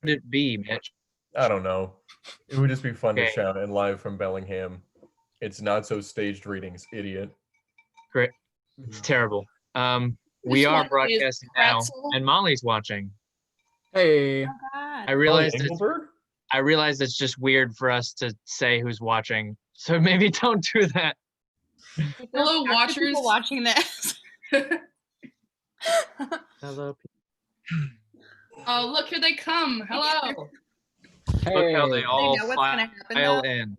would it be, Mitch? I don't know. It would just be fun to Okay. shout and live from Bellingham. It's not so staged readings, idiot. Great. It's terrible. We are broadcasting now, pretzel. and Molly's watching. Hey. Oh God. I realized Engelberg? it's just weird for us to say who's watching, so maybe don't do that. Hello, watchers. People watching this. Hello. Oh, look, here they come. Hello. Hey. Look how they all know what's gonna happen, file though? in.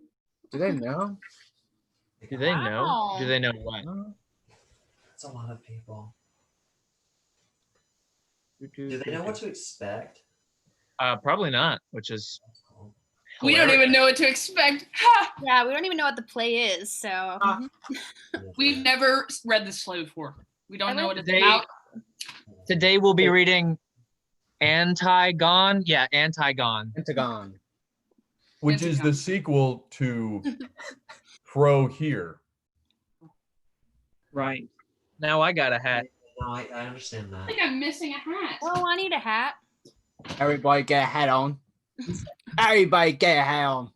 Do they know? Do they know? Wow. Do they know what? That's a lot of people. Do they know what to expect? Probably not, which is We don't even know what to expect. Ha! Yeah, we don't even know what the play is, so. We've never read this play before. We don't know what it's Today- about. Today we'll be reading Antigone. Yeah, Antigone. Pentagon. Which is the sequel to Pro Here. Right. Now I got a hat. No, I understand I that. think I'm missing a hat. Oh, I need a hat. Everybody get a hat on. Everybody get a hat on.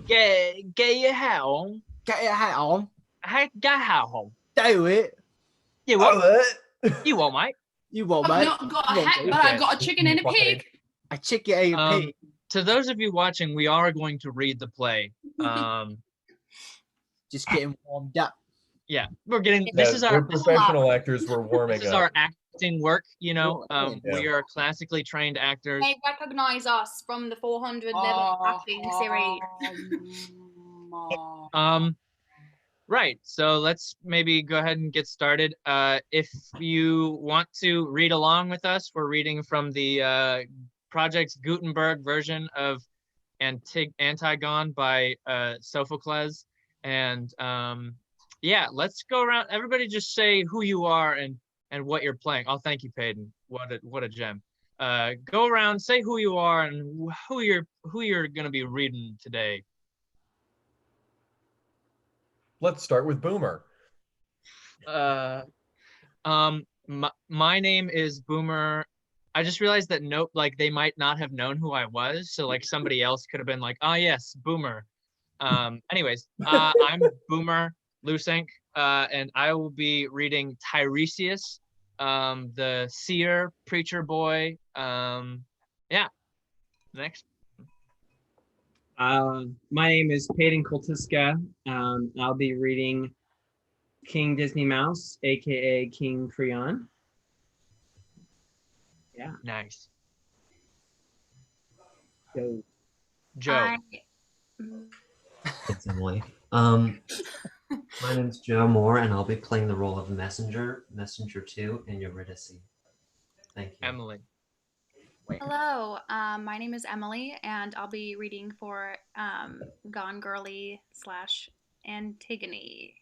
Get your hat on. Get your hat on. Get hat on. Do it. You what? You what, mate? You what, I've mate? not got a You hat, want but I've got a chicken and a pig. a chicken and a pig. To those of you watching, we are going to read the play. Just getting warmed up. Yeah, we're getting. This is we're our professional actors. We're warming This is up. our acting work. You know, Yeah. we are classically trained actors. They recognize us from the 400 level acting series. Right. So let's maybe go ahead and get started. If you want to read along with us, we're reading from the Project Gutenberg version of Antigone by Sophocles. And yeah, let's go around. Everybody just say who you are and what you're playing. Oh, thank you, Paden. What a gem. Go around, say who you are and who you're gonna be reading today. Let's start with Boomer. My name is Boomer. I just realized that they might not have known who I was, so like somebody else could have been like, oh yes, Boomer. Anyways, I'm Boomer Lusink, and I will be reading Tiresias, the seer preacher boy. Yeah. Next. My name is Paden Koltiska. I'll be reading King Disney Mouse, aka King Creon. Yeah. Nice. Joe. It's Emily. My name's Joe Moore, and I'll be playing the role of Messenger 2 in Eurydice. Thank you. Emily. Hello, my name is Emily, and I'll be reading for Gone Girly / Antigone.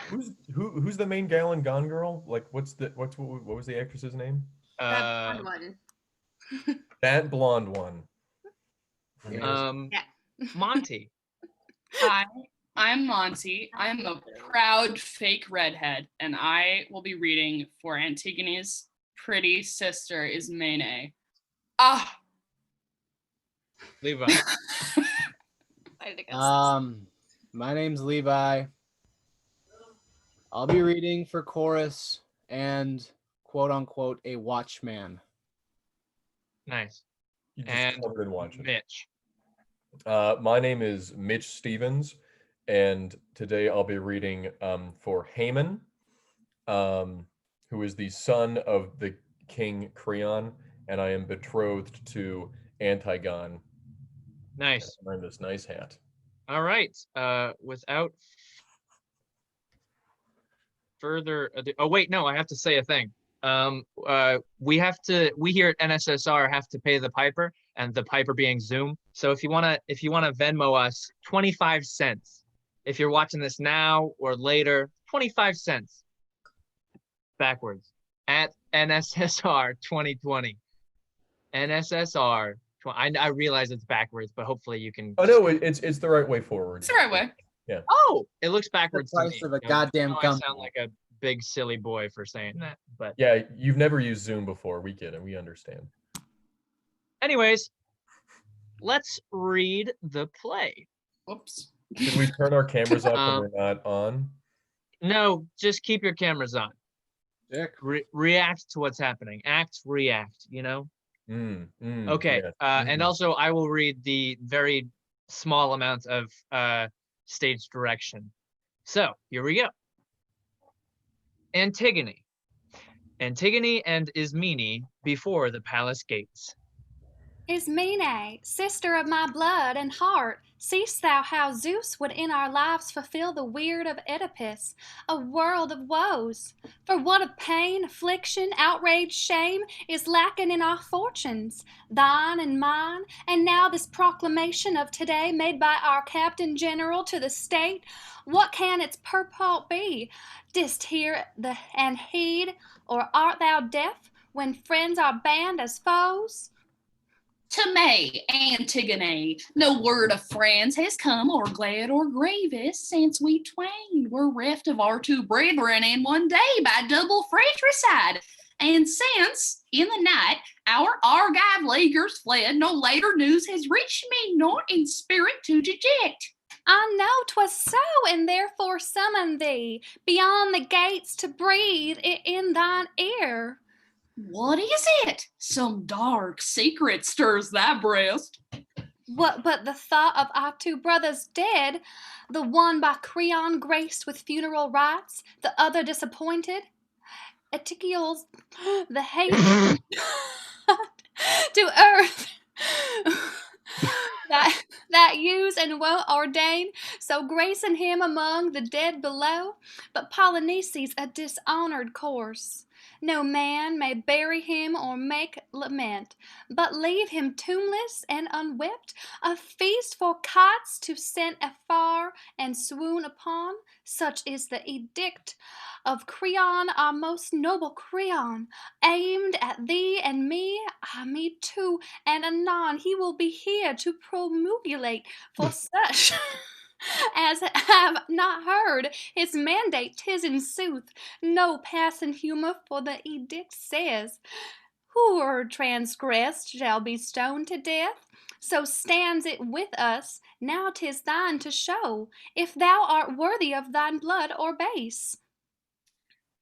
Who's the main gal in Gone Girl? Like, what was the actress's name? That blonde one. That blonde one. Yeah. Monty. Hi, I'm Monty. I'm a proud fake redhead, and I will be reading for Antigone's pretty sister Ismene. Ah. Levi. My name's Levi. I'll be reading for chorus and quote unquote a watchman. Nice. You just And covered in watching. Mitch. My name is Mitch Stevens, and today I'll be reading for Haman, who is the son of the king Creon, and I am betrothed to Antigone. Nice. I'm wearing this nice hat. All right. Without further ado, oh wait, no, I have to say a thing. We here at NSSR have to pay the piper, and the piper being Zoom. So if you wanna Venmo us 25 cents, if you're watching this now or later, 25 cents backwards at NSSR 2020. NSSR. I realize it's backwards, but hopefully you can. Oh no, it's the right way forward. It's the right way. Yeah. Oh, it looks backwards The to me. price of a You know, goddamn I gum. sound like a big silly boy for saying that, but Yeah, you've never used Zoom before. We get it. We understand. Anyways, let's read the play. Whoops. Should we turn our cameras off when Um, we're not on? No, just keep your cameras on. Dick. React to what's happening. Act, react, you know? Okay. yes. And also, I will read the very small amount of stage direction. So, here we go. Antigone. Antigone and Ismene before the palace gates. Ismene, sister of my blood and heart, seest thou how Zeus would in our lives fulfill the weird of Oedipus, a world of woes? For what of pain, affliction, outrage, shame is lacking in our fortunes, thine and mine, and now this proclamation of today made by our Captain General to the state, what can its purport be? Didst hear and heed, or art thou deaf when friends are banned as foes? To me, Antigone, no word of friends has come, or glad or grievous, since we twain were reft of our two brethren in one day by double fratricide. And since, in the night, our Argive leaguers fled, no later news has reached me, nor in spirit to deject. I know 'twas so, and therefore summon thee beyond the gates to breathe it in thine ear. What is it? Some dark secret stirs thy breast. What but the thought of our two brothers dead, the one by Creon graced with funeral rites, the other disappointed? Etiquioles, the hate to earth that use and won't ordain, so gracing him among the dead below, but Polynices a dishonored corse. No man may bury him or make lament, but leave him tombless and unwept, a feast for kites to scent afar and swoon upon. Such is the edict of Creon, our most noble Creon, aimed at thee and me, me too, and anon he will be here to promulgate for such as have not heard his mandate. 'Tis in sooth no passing humor, for the edict says, whoever transgressed shall be stoned to death. So stands it with us, now 'tis thine to show, if thou art worthy of thine blood or base.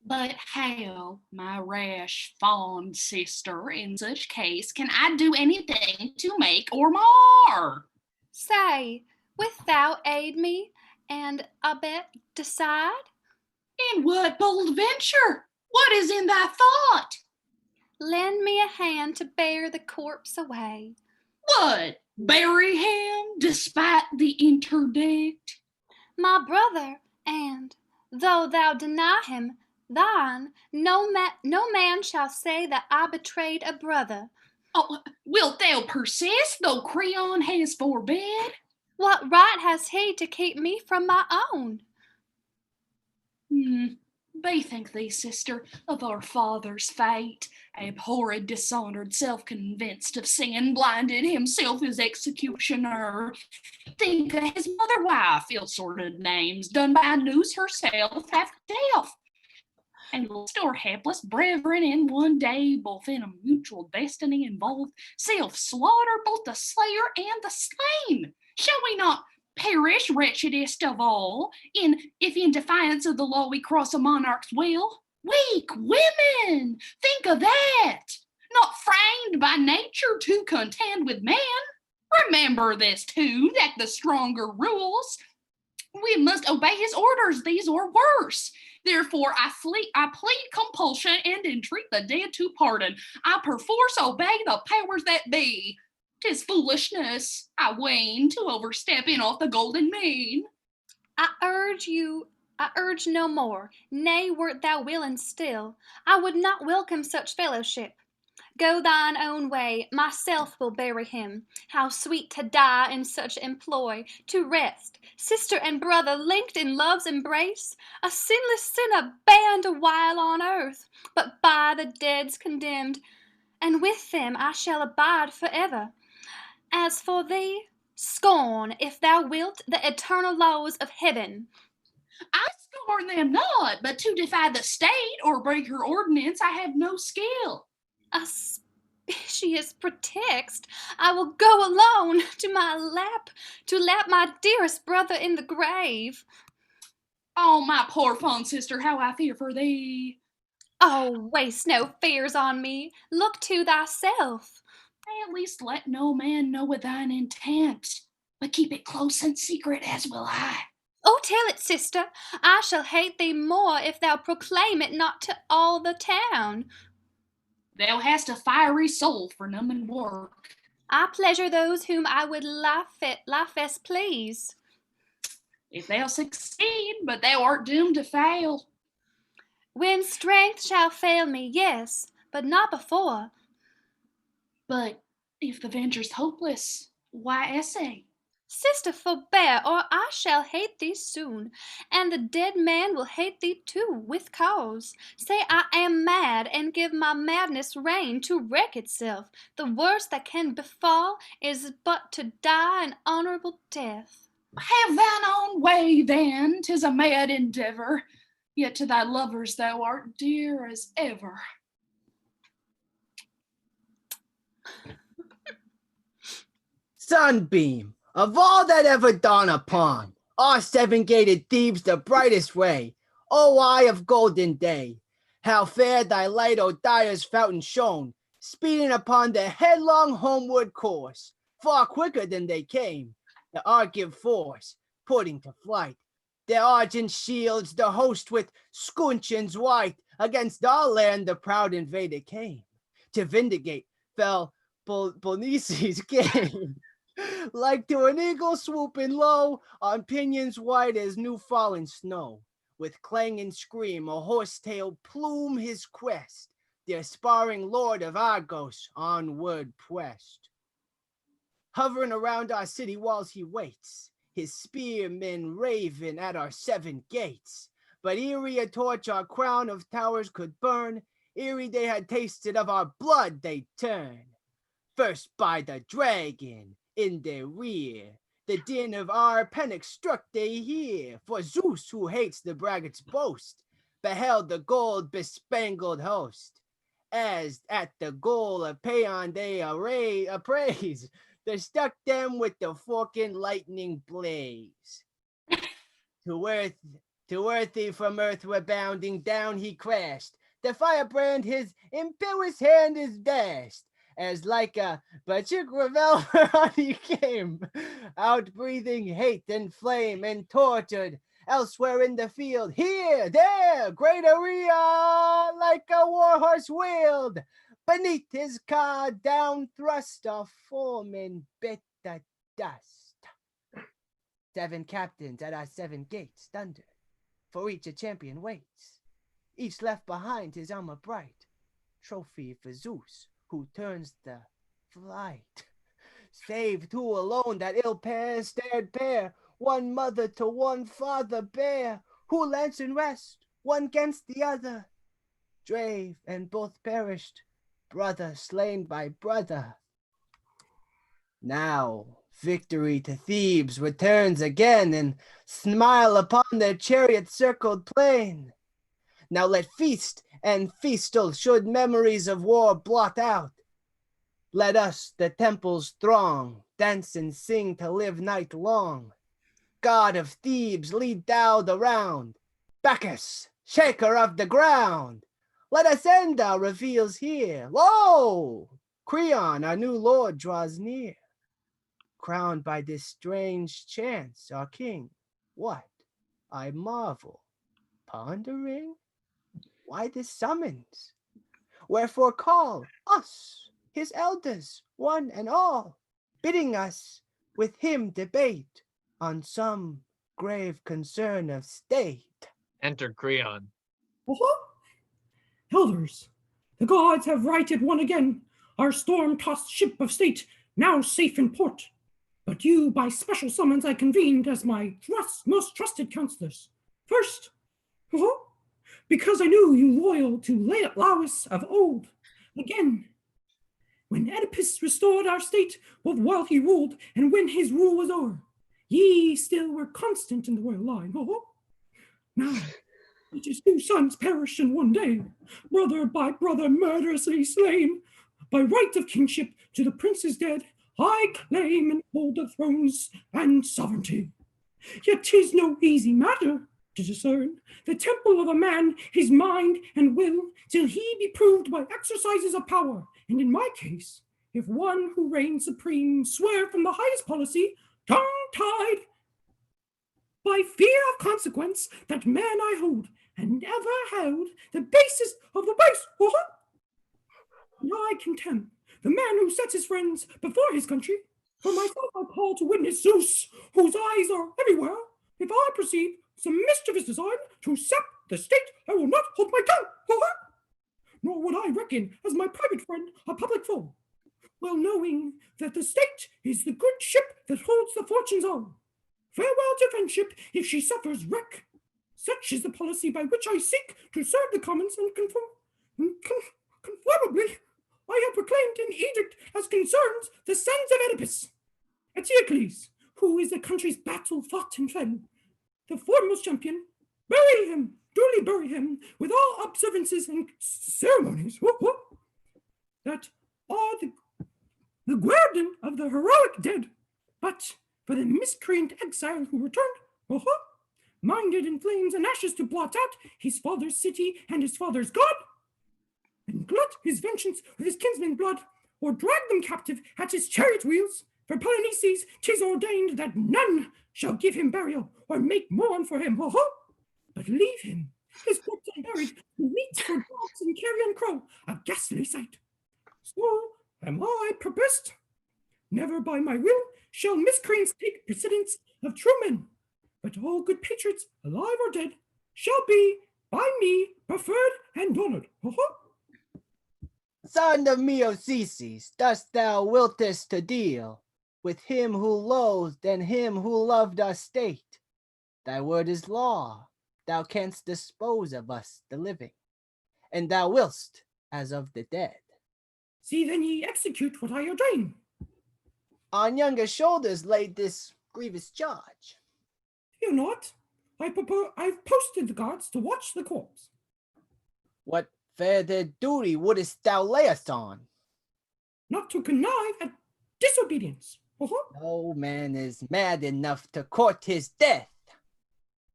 But how, my rash, fond sister, in such case, can I do anything to make or mar? Say, wilt thou aid me, and abet decide? In what bold venture? What is in thy thought? Lend me a hand to bear the corpse away. What, bury him despite the interdict? My brother, and, though thou deny him, thine, no man shall say that I betrayed a brother. Oh, wilt thou persist, though Creon has forbid? What right has he to keep me from my own? Bethink thee, sister, of our father's fate. Abhorred, dishonored, self-convinced of sin, blinded himself his executioner. Think of his mother wife, ill-sorted names, done by news herself after death. And lost our hapless brethren in one day, both in a mutual destiny involved, self-slaughter both the slayer and the slain. Shall we not perish, wretchedest of all, if in defiance of the law we cross a monarch's will? Weak women! Think of that! Not framed by nature to contend with man. Remember this too, that the stronger rules. We must obey his orders, these or worse. Therefore I plead compulsion and entreat the dead to pardon. I perforce obey the powers that be. 'Tis foolishness, I ween, to overstep in off the golden mean. I urge no more. Nay, wert thou willing still, I would not welcome such fellowship. Go thine own way, myself will bury him. How sweet to die in such employ, to rest, sister and brother linked in love's embrace, a sinless sinner banned a while on earth, but by the dead's condemned, and with them I shall abide forever. As for thee, scorn, if thou wilt, the eternal laws of heaven. I scorn them not, but to defy the state or break her ordinance I have no skill. A she is pretexted, I will go alone to my lap to lap my dearest brother in the grave. Oh, my poor fond sister, how I fear for thee. Oh, waste no fears on me. Look to thyself. At least let no man know with thine intent, but keep it close and secret, as will I. Oh, tell it, sister. I shall hate thee more if thou proclaim it not to all the town. Thou hast a fiery soul for numbing work. I pleasure those whom I would liefest please. If thou succeed, but thou art doomed to fail. When strength shall fail me, yes, but not before. But if the venture's hopeless, why essay? Sister, forbear, or I shall hate thee soon, and the dead man will hate thee too, with cause. Say I am mad, and give my madness rein to wreak itself. The worst that can befall is but to die an honorable death. Have thine own way, then. 'Tis a mad endeavor, yet to thy lovers thou art dear as ever. Sunbeam, of all that ever dawn upon our seven-gated Thebes the brightest ray, O eye of golden day, how fair thy light, O Dyer's fountain shone, speeding upon their headlong homeward course, far quicker than they came, the argive force putting to flight. Their argent shields, the host with scutcheons white, against our land the proud invader came, to vindicate fell Polnices' game. Like to an eagle swooping low on pinions white as new fallen snow, with clang and scream a horsetail plume his quest, the aspiring lord of Argos onward pressed. Hovering around our city walls he waits, his spearmen raving at our seven gates, but ere a torch our crown of towers could burn, ere they had tasted of our blood they turn. First by the dragon, in their rear, the din of our panic struck they hear, for Zeus, who hates the braggart's boast, beheld the gold bespangled host, as at the goal of Paeon they appraise, they struck them with the forking lightning blaze. To earthy from earth rebounding down he crashed, the firebrand his imperious hand is dashed, as like a Bacchic revolver on he came, out breathing hate and flame, and tortured elsewhere in the field, here, there, great area, like a warhorse wheeled, beneath his car down thrust a foreman bit the dust. 7 captains at our 7 gates thundered, for each a champion waits, each left behind his armor bright, trophy for Zeus, who turns the flight. Save 2 alone that ill pair stared pair, one mother to one father bear, who lance in rest, one against the other, drave and both perished, brother slain by brother. Now victory to Thebes returns again, and smile upon their chariot-circled plain. Now let feast and feastal should memories of war blot out. Let us the temples throng, dance and sing to live night long. God of Thebes, lead thou the round. Bacchus, shaker of the ground, let us end our reveals here. Lo! Creon, our new lord, draws near. Crowned by this strange chance, our king. What? I marvel, pondering? Why this summons? Wherefore call us, his elders, one and all, bidding us with him debate on some grave concern of state. Enter Creon. Elders, the gods have righted one again, our storm-tossed ship of state, now safe in port. But you, by special summons, I convened as my most trusted counselors. First, because I knew you loyal to Laus of old. Again, when Oedipus restored our state, both while he ruled and when his rule was o'er, ye still were constant in the royal line. Now, each his 2 sons perished in one day, brother by brother murderously slain. by right of kingship to the princes dead, I claim and hold the thrones and sovereignty. Yet 'tis no easy matter to discern the temple of a man, his mind and will, till he be proved by exercises of power. And in my case, if one who reigns supreme swear from the highest policy, tongue-tied, by fear of consequence, that man I hold, and ever held, the basest of the base. And I contemn the man who sets his friends before his country. For myself I call to witness Zeus, whose eyes are everywhere. If I perceive some mischievous design to sap the state, I will not hold my tongue. Nor would I reckon as my private friend a public foe, well knowing that the state is the good ship that holds the fortunes on. Farewell to friendship if she suffers wreck. Such is the policy by which I seek to serve the commons, and conformably I have proclaimed an edict as concerns the sons of Oedipus. Eteocles, who is the country's battle fought and fed, the foremost champion, duly bury him, with all observances and ceremonies, that are the guerdon of the heroic dead. But for the miscreant exile who returned, minded in flames and ashes to blot out his father's city and his father's god, and glut his vengeance with his kinsmen's blood, or drag them captive at his chariot wheels, for Polynices 'tis ordained that none shall give him burial or make mourn for him, but leave him, his corpse unburied, meat for dogs and carrion crow, a ghastly sight. So am I purposed. Never by my will shall miscreants take precedence of true men, but all good patriots, alive or dead, shall be by me preferred and honored. Son of Mioceses, dost thou wiltest to deal with him who loathed and him who loved our state? Thy word is law, thou canst dispose of us the living, and thou willst as of the dead. See then ye execute what I ordain. On younger shoulders laid this grievous charge. Fear not, I've posted the guards to watch the corpse. What further duty wouldst thou lay us on? Not to connive at disobedience. No man is mad enough to court his death.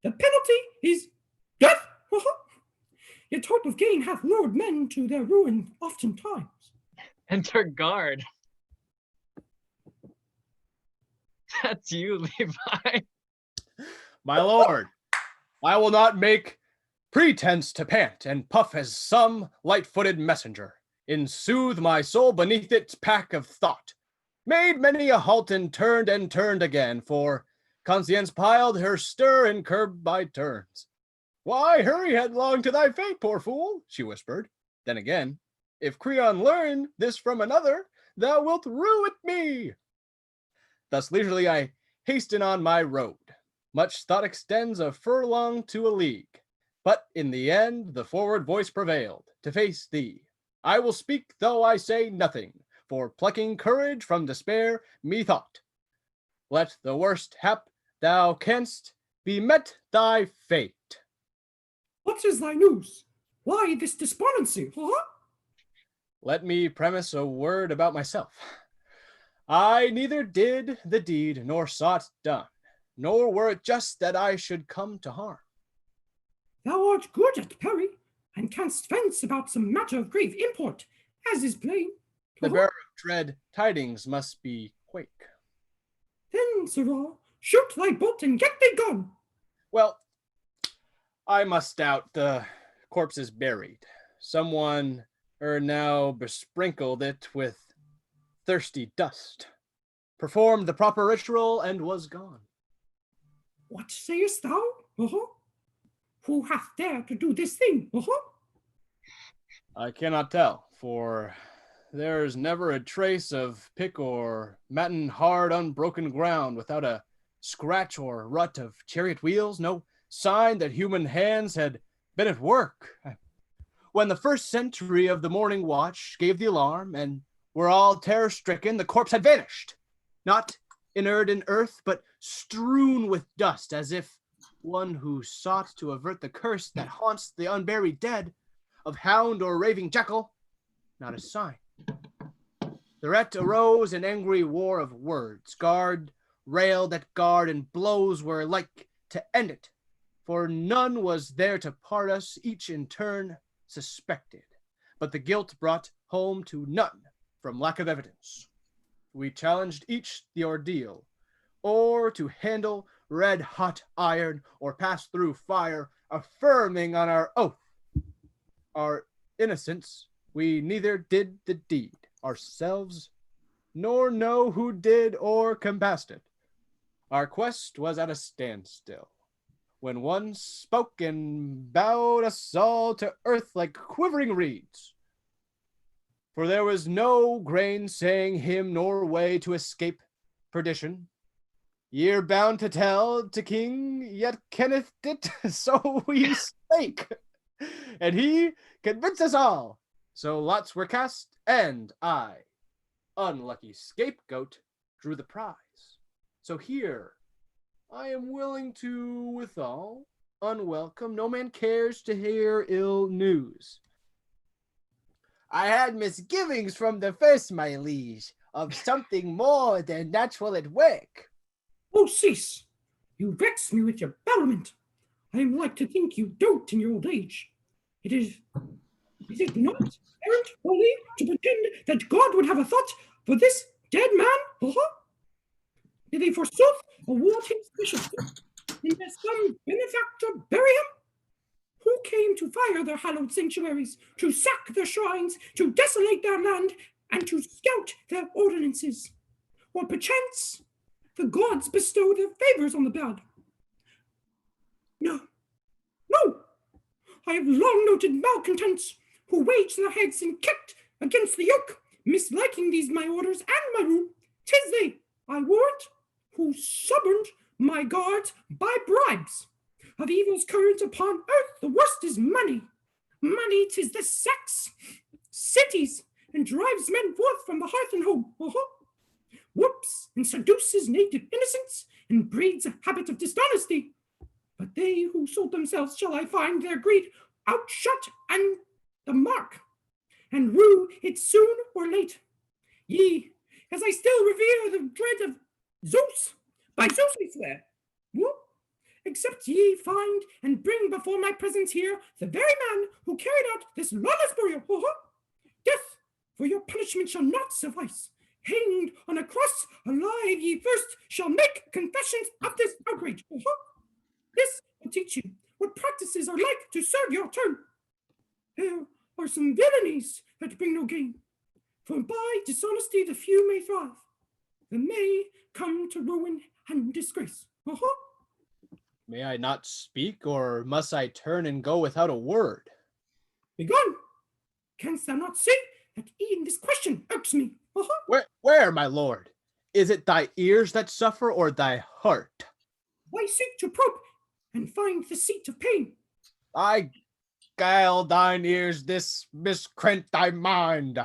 The penalty is death. Yet hope of gain hath lured men to their ruin oftentimes. Enter guard. That's you, Levi. My lord, I will not make pretense to pant and puff as some light-footed messenger. In sooth, my soul beneath its pack of thought made many a halt and turned again, for conscience piled her stir and curbed by turns. Why, hurry headlong to thy fate, poor fool, she whispered. Then again, if Creon learn this from another, thou wilt rue it me. Thus leisurely I hasten on my road. Much thought extends a furlong to a league. But in the end, the forward voice prevailed. To face thee, I will speak, though I say nothing, for plucking courage from despair, methought. Let the worst hap thou canst be met thy fate. What is thy news? Why this despondency? Let me premise a word about myself. I neither did the deed nor saw it done, nor were it just that I should come to harm. Thou art good at parry, and canst fence about some matter of grave import, as is plain. The bearer of dread tidings must be quake. Then, sirrah, shoot thy bolt and get thee gone. Well, I must doubt the corpse is buried. Someone now besprinkled it with thirsty dust, performed the proper ritual, and was gone. What sayest thou? Who hath dared to do this thing? I cannot tell, for there's never a trace of pick or matin hard unbroken ground without a scratch or rut of chariot wheels, no sign that human hands had been at work. When the first sentry of the morning watch gave the alarm, and were all terror-stricken, the corpse had vanished, not inert in earth, but strewn with dust, as if one who sought to avert the curse that haunts the unburied dead, of hound or raving jackal, not a sign. Threat arose in angry war of words. Guard railed at guard, and blows were like to end it. For none was there to part us, each in turn suspected. But the guilt brought home to none from lack of evidence. We challenged each the ordeal, or to handle red-hot iron, or pass through fire, affirming on our oath our innocence. We neither did the deed ourselves, nor know who did or compassed it. Our quest was at a standstill, when one spoke and bowed us all to earth like quivering reeds. For there was no gainsaying him, nor way to escape perdition. Ye're bound to tell to king, yet kenneth it, so we spake. And he convinced us all. So lots were cast, and I, unlucky scapegoat, drew the prize. So here, I am willing to, withal, unwelcome. No man cares to hear ill news. I had misgivings from the first, my liege, of something more than natural at work. Oh, cease! You vex me with your bellowment. I am like to think you dote in your old age. Is it not errant folly to pretend that God would have a thought for this dead man? Did he forsooth award him special gift? And does some benefactor bury him? Who came to fire their hallowed sanctuaries, to sack their shrines, to desolate their land, and to scout their ordinances? Or perchance the gods bestow their favors on the bad? No. I have long noted malcontents who wage their heads and kicked against the yoke, misliking these my orders and my rule. 'Tis they, I warrant, who suborned my guards by bribes. Of evils current upon earth, the worst is money. Money 'tis the sacks cities and drives men forth from the hearth and home. Whoops and seduces native innocence and breeds a habit of dishonesty. But they who sold themselves shall I find their greed outshot and the mark, and rue it soon or late. Ye, as I still revere the dread of Zeus, by Zeus we swear, except ye find and bring before my presence here the very man who carried out this lawless burial. Death for your punishment shall not suffice. Hanged on a cross, alive ye first shall make confessions of this outrage. This will teach you what practices are like to serve your turn. There are some villainies that bring no gain, for by dishonesty the few may thrive. The may come to ruin and disgrace. May I not speak, or must I turn and go without a word? Begone! Canst thou not see that even this question irks me? Where, my lord? Is it thy ears that suffer, or thy heart? Why seek to probe and find the seat of pain? I guile thine ears, this miscreant thy mind.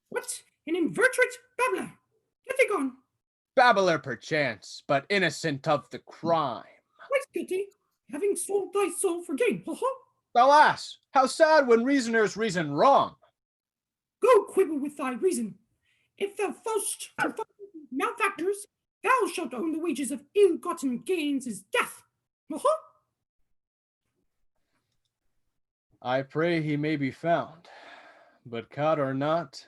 What an inveterate babbler! Get thee gone. Babbler perchance, but innocent of the crime. Quite guilty, having sold thy soul for gain. Alas, how sad when reasoners reason wrong. Go quibble with thy reason. If thou failst to find malefactors, thou shalt own the wages of ill-gotten gains is death. I pray he may be found, but caught or not,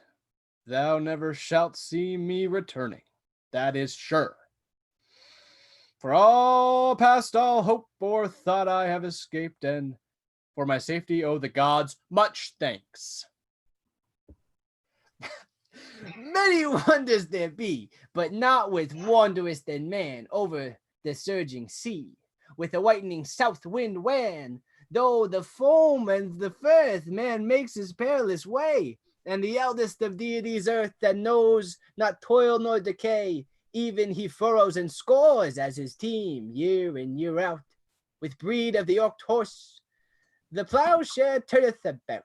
thou never shalt see me returning, that is sure. For all past all hope or thought I have escaped, and for my safety owe the gods much thanks. Many wonders there be, but not with wondrous than man over the surging sea, with a whitening south wind wan, though the foam and the firth man makes his perilous way, and the eldest of deities earth that knows not toil nor decay, even he furrows and scores as his team year in year out, with breed of the orked horse, the plowshare turneth about.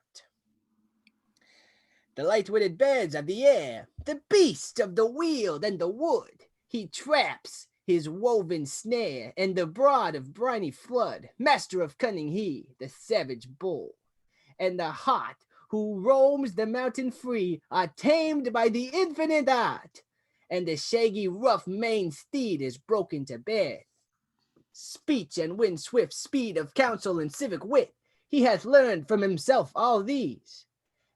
The light-witted birds of the air, the beast of the weald and the wood, he traps his woven snare, and the broad of briny flood, master of cunning he, the savage bull, and the hot who roams the mountain free, are tamed by the infinite art, and the shaggy rough maned steed is broken to bed. Speech and wind swift speed of counsel and civic wit, he hath learned from himself all these.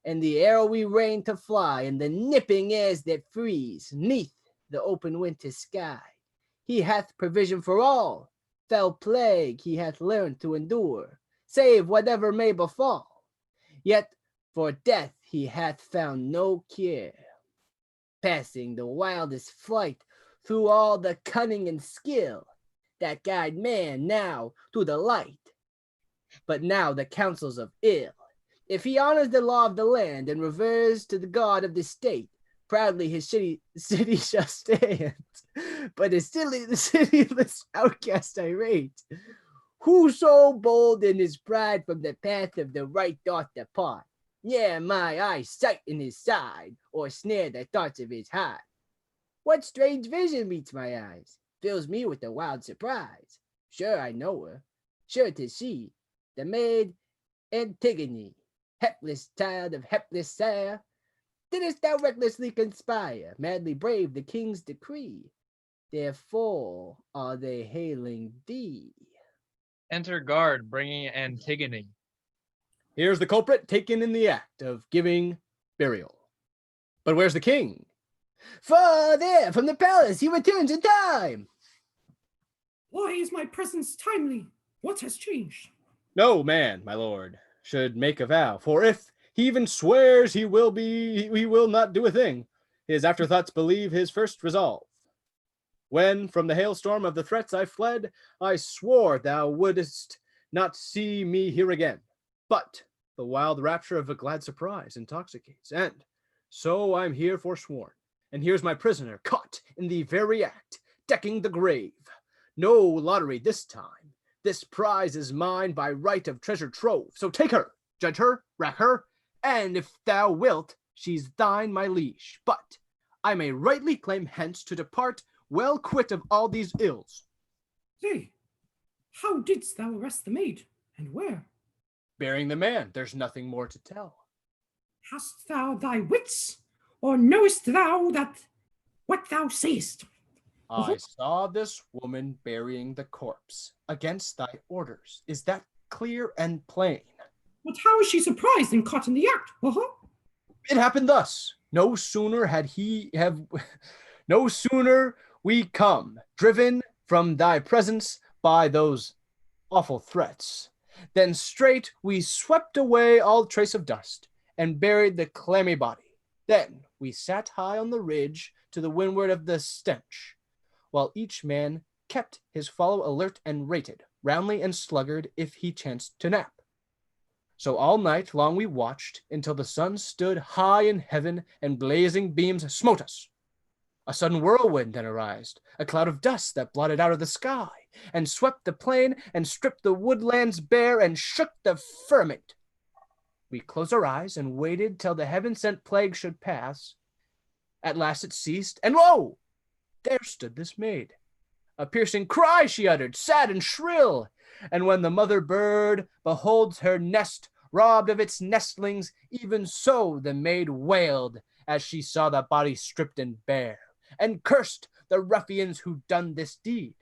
And the arrowy rein to fly, and the nipping airs that freeze, neath the open winter sky. He hath provision for all, fell plague he hath learned to endure, save whatever may befall. Yet for death he hath found no cure, passing the wildest flight through all the cunning and skill that guide man now to the light, but now the counsels of ill. If he honors the law of the land and reveres to the God of the state, proudly his city shall stand. But his cityless outcast irate, who so bold in his pride from the path of the right doth depart, yeah, my eyes sight in his side, or snare the thoughts of his heart. What strange vision meets my eyes, fills me with a wild surprise. Sure I know her, sure 'tis she, the maid Antigone, hapless child of hapless sire. Didst thou recklessly conspire, madly brave the king's decree? Therefore are they hailing thee. Enter guard bringing Antigone. Here's the culprit taken in the act of giving burial. But where's the king? Far there, from the palace, he returns in time. Why is my presence timely? What has changed? No man, my lord, should make a vow, for if he even swears he will not do a thing, his afterthoughts believe his first resolve. When from the hailstorm of the threats I fled, I swore thou wouldst not see me here again. But the wild rapture of a glad surprise intoxicates, and so I'm here forsworn. And here's my prisoner caught in the very act, decking the grave. No lottery this time. This prize is mine by right of treasure trove. So take her, judge her, rack her, and if thou wilt, she's thine, my liege. But I may rightly claim hence to depart well quit of all these ills. Say, how didst thou arrest the maid, and where? Bearing the man, there's nothing more to tell. Hast thou thy wits, or knowest thou that what thou sayest? I saw this woman burying the corpse against thy orders. Is that clear and plain? But how is she surprised and caught in the act? It happened thus. No sooner we come, driven from thy presence by those awful threats, then straight we swept away all trace of dust and buried the clammy body. Then we sat high on the ridge to the windward of the stench, while each man kept his follow alert and rated, roundly and sluggard if he chanced to nap. So all night long we watched until the sun stood high in heaven and blazing beams smote us. A sudden whirlwind then arised, a cloud of dust that blotted out of the sky and swept the plain and stripped the woodlands bare and shook the firmament. We closed our eyes and waited till the heaven-sent plague should pass. At last it ceased, and lo! There stood this maid. A piercing cry she uttered, sad and shrill. And when the mother bird beholds her nest robbed of its nestlings, even so the maid wailed as she saw the body stripped and bare, and cursed the ruffians who done this deed.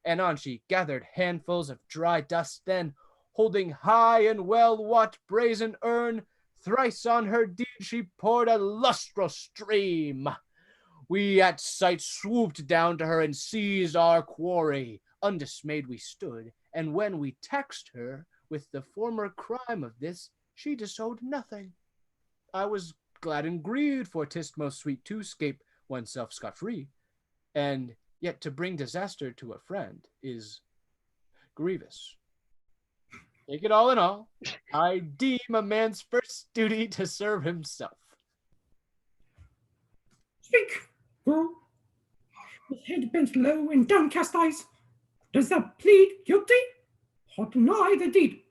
Anon she gathered handfuls of dry dust, then, holding high and well-watched brazen urn, thrice on her deed she poured a lustrous stream. We at sight swooped down to her and seized our quarry. Undismayed we stood, and when we taxed her with the former crime of this, she disowned nothing. I was glad and grieved, for 'tis most sweet to scape oneself scot-free, and yet to bring disaster to a friend is grievous. Take it all in all, I deem a man's first duty to serve himself. Speak, girl. With head bent low and downcast eyes, does thou plead guilty or deny the deed?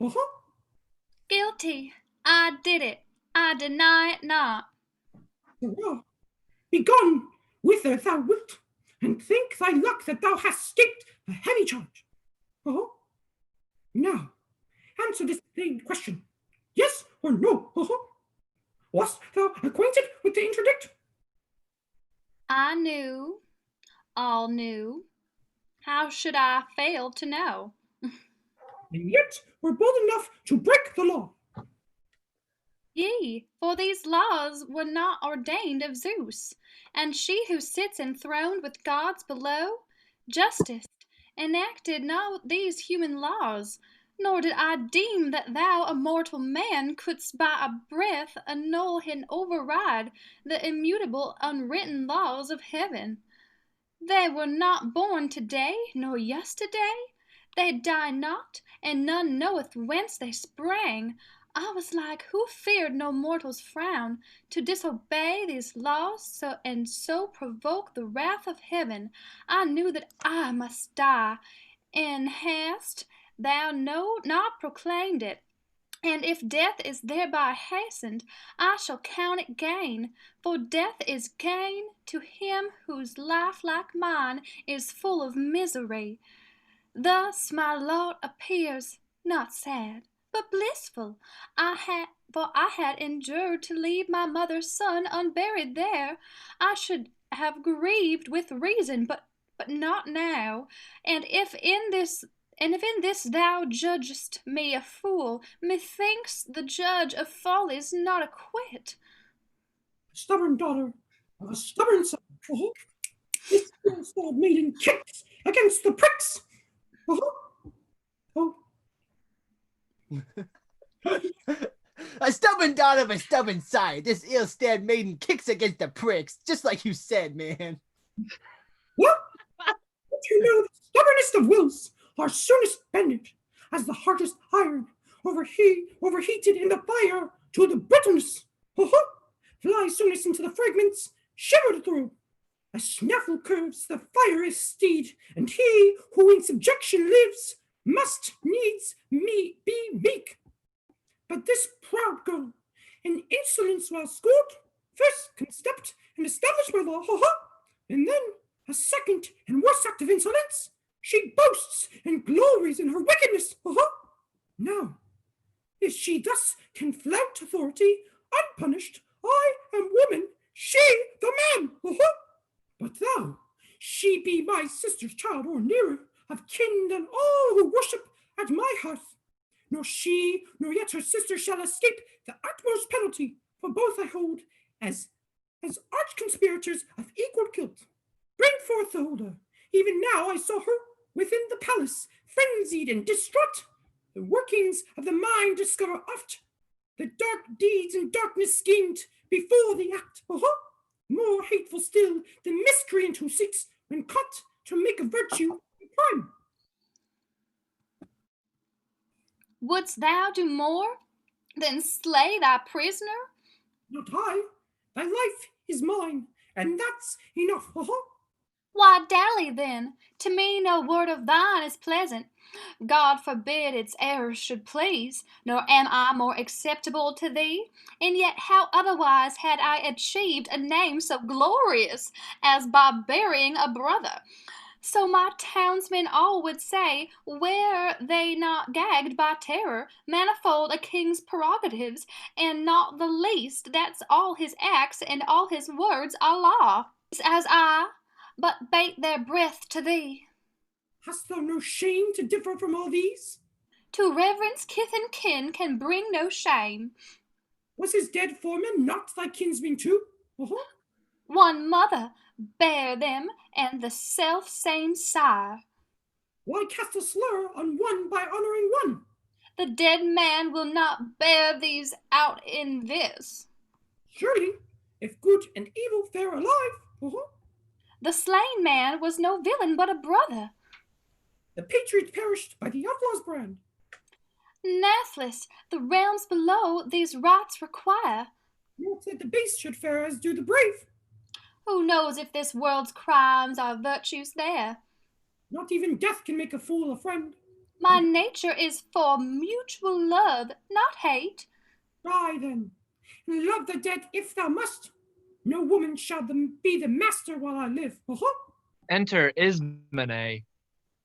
Guilty. I did it. I deny it not. Well, begone whither thou wilt, and think thy luck that thou hast escaped a heavy charge. Now, answer this plain question, yes or no? Wast thou acquainted with the interdict? I knew, all knew. How should I fail to know? And yet were bold enough to break the law. Yea, for these laws were not ordained of Zeus, and she who sits enthroned with gods below, Justice, enacted not these human laws, nor did I deem that thou, a mortal man, couldst by a breath annul and override the immutable, unwritten laws of heaven. They were not born today, nor yesterday. They die not, and none knoweth whence they sprang. I was like who feared no mortal's frown, to disobey these laws and so provoke the wrath of heaven. I knew that I must die, and hast thou not proclaimed it? And if death is thereby hastened, I shall count it gain, for death is gain to him whose life, like mine, is full of misery. Thus my lot appears not sad, but blissful. For I had endured to leave my mother's son unburied there. I should have grieved with reason, but not now. And if in this thou judgest me a fool, methinks the judge of follies not acquit. Stubborn daughter of a stubborn son. This ill-starred maiden kicks against the pricks. Oh. A stubborn daughter of a stubborn sire. This ill-starred maiden kicks against the pricks, just like you said, man. What? Don't you know the stubbornest of wills are soonest bended, as the hardest iron overheated in the fire to the brittleness. Fly soonest into the fragments, shivered through. A snaffle curves the fiery steed, and he who in subjection lives must needs be meek. But this proud girl, in insolence while schooled, first constepped and established by law, and then a second and worse act of insolence, she boasts and glories in her wickedness. Now, if she thus can flout authority unpunished, I am woman, she the man. But thou, she be my sister's child or nearer, of kin than all who worship at my hearth. Nor she, nor yet her sister shall escape the utmost penalty, for both I hold as arch conspirators of equal guilt. Bring forth the holder. Even now I saw her within the palace, frenzied and distraught. The workings of the mind discover oft. The dark deeds in darkness schemed before the act. More hateful still the miscreant who seeks, when caught, to make a virtue a crime. Wouldst thou do more than slay thy prisoner? Not I. Thy life is mine, and that's enough. Why dally then? To me no word of thine is pleasant. God forbid its errors should please, nor am I more acceptable to thee. And yet how otherwise had I achieved a name so glorious as by burying a brother? So my townsmen all would say, were they not gagged by terror, manifold a king's prerogatives, and not the least, that's all his acts and all his words are law. As I but bate their breath to thee. Hast thou no shame to differ from all these? To reverence kith and kin can bring no shame. Was his dead foreman not thy kinsman too? One mother bare them, and the self-same sire. Why cast a slur on one by honoring one? The dead man will not bear these out in this. Surely, if good and evil fare alive. The slain man was no villain but a brother. The patriot perished by the outlaw's brand. Nathless, the realms below these rites require. Not that the base should fare as do the brave. Who knows if this world's crimes are virtues there? Not even death can make a fool a friend. My nature is for mutual love, not hate. Die then, and love the dead if thou must. No woman shall be the master while I live. Enter Ismene.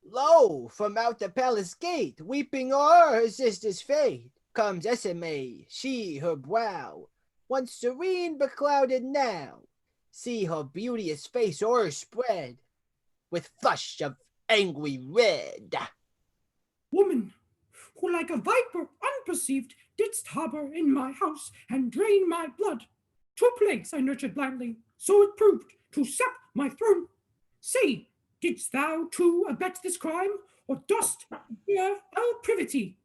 Lo, from out the palace gate, weeping o'er her sister's fate. comes Esme, she her brow, once serene beclouded now. See her beauteous face o'erspread with flush of angry red. Woman, who like a viper unperceived didst harbor in my house and drain my blood. 2 plagues I nurtured blindly, so it proved, to sap my throne. Say, didst thou too abet this crime, or dost fear our privity?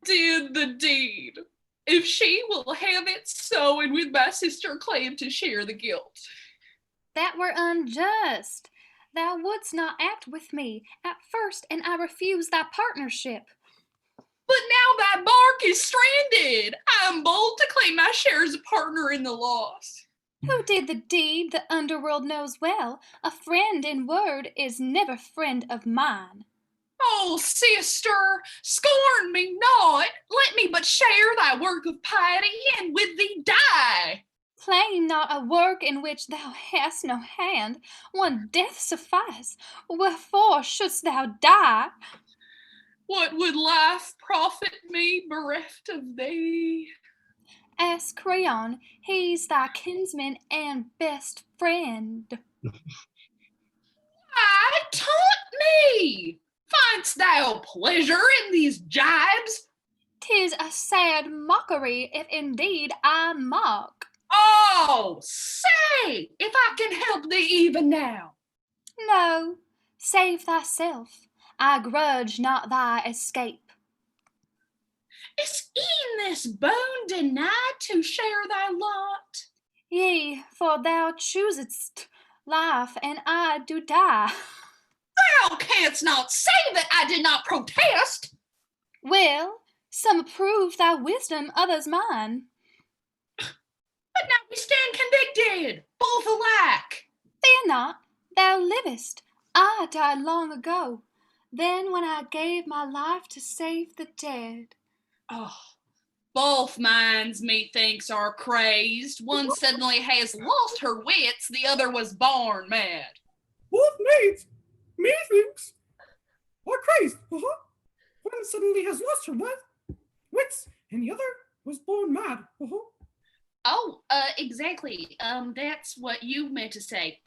Did the deed. If she will have it so, and with my sister claim to share the guilt. That were unjust. Thou wouldst not act with me at first, and I refused thy partnership. But now thy bark is stranded. I am bold to claim my share as a partner in the loss. Who did the deed the underworld knows well? A friend in word is never friend of mine. Oh, sister, scorn me not. Let me but share thy work of piety, and with thee die. Claim not a work in which thou hast no hand. One death suffice. Wherefore shouldst thou die? What would life profit me bereft of thee? Ask Creon, he's thy kinsman and best friend. Taunt me! Find'st thou pleasure in these jibes? 'Tis a sad mockery if indeed I mock. Oh, say, if I can help thee even now. No, save thyself. I grudge not thy escape. Is e'en this bone denied to share thy lot? Yea, for thou choosest life, and I do die. Thou canst not say that I did not protest. Well, some approve thy wisdom, others mine. But now we stand convicted, both alike. Fear not, thou livest. I died long ago. Then when I gave my life to save the dead. Oh, both minds, methinks, are crazed. One suddenly has lost her wits, the other was born mad. Both maids, methinks, are crazed. One suddenly has lost her wits, and the other was born mad. Oh, exactly. That's what you meant to say.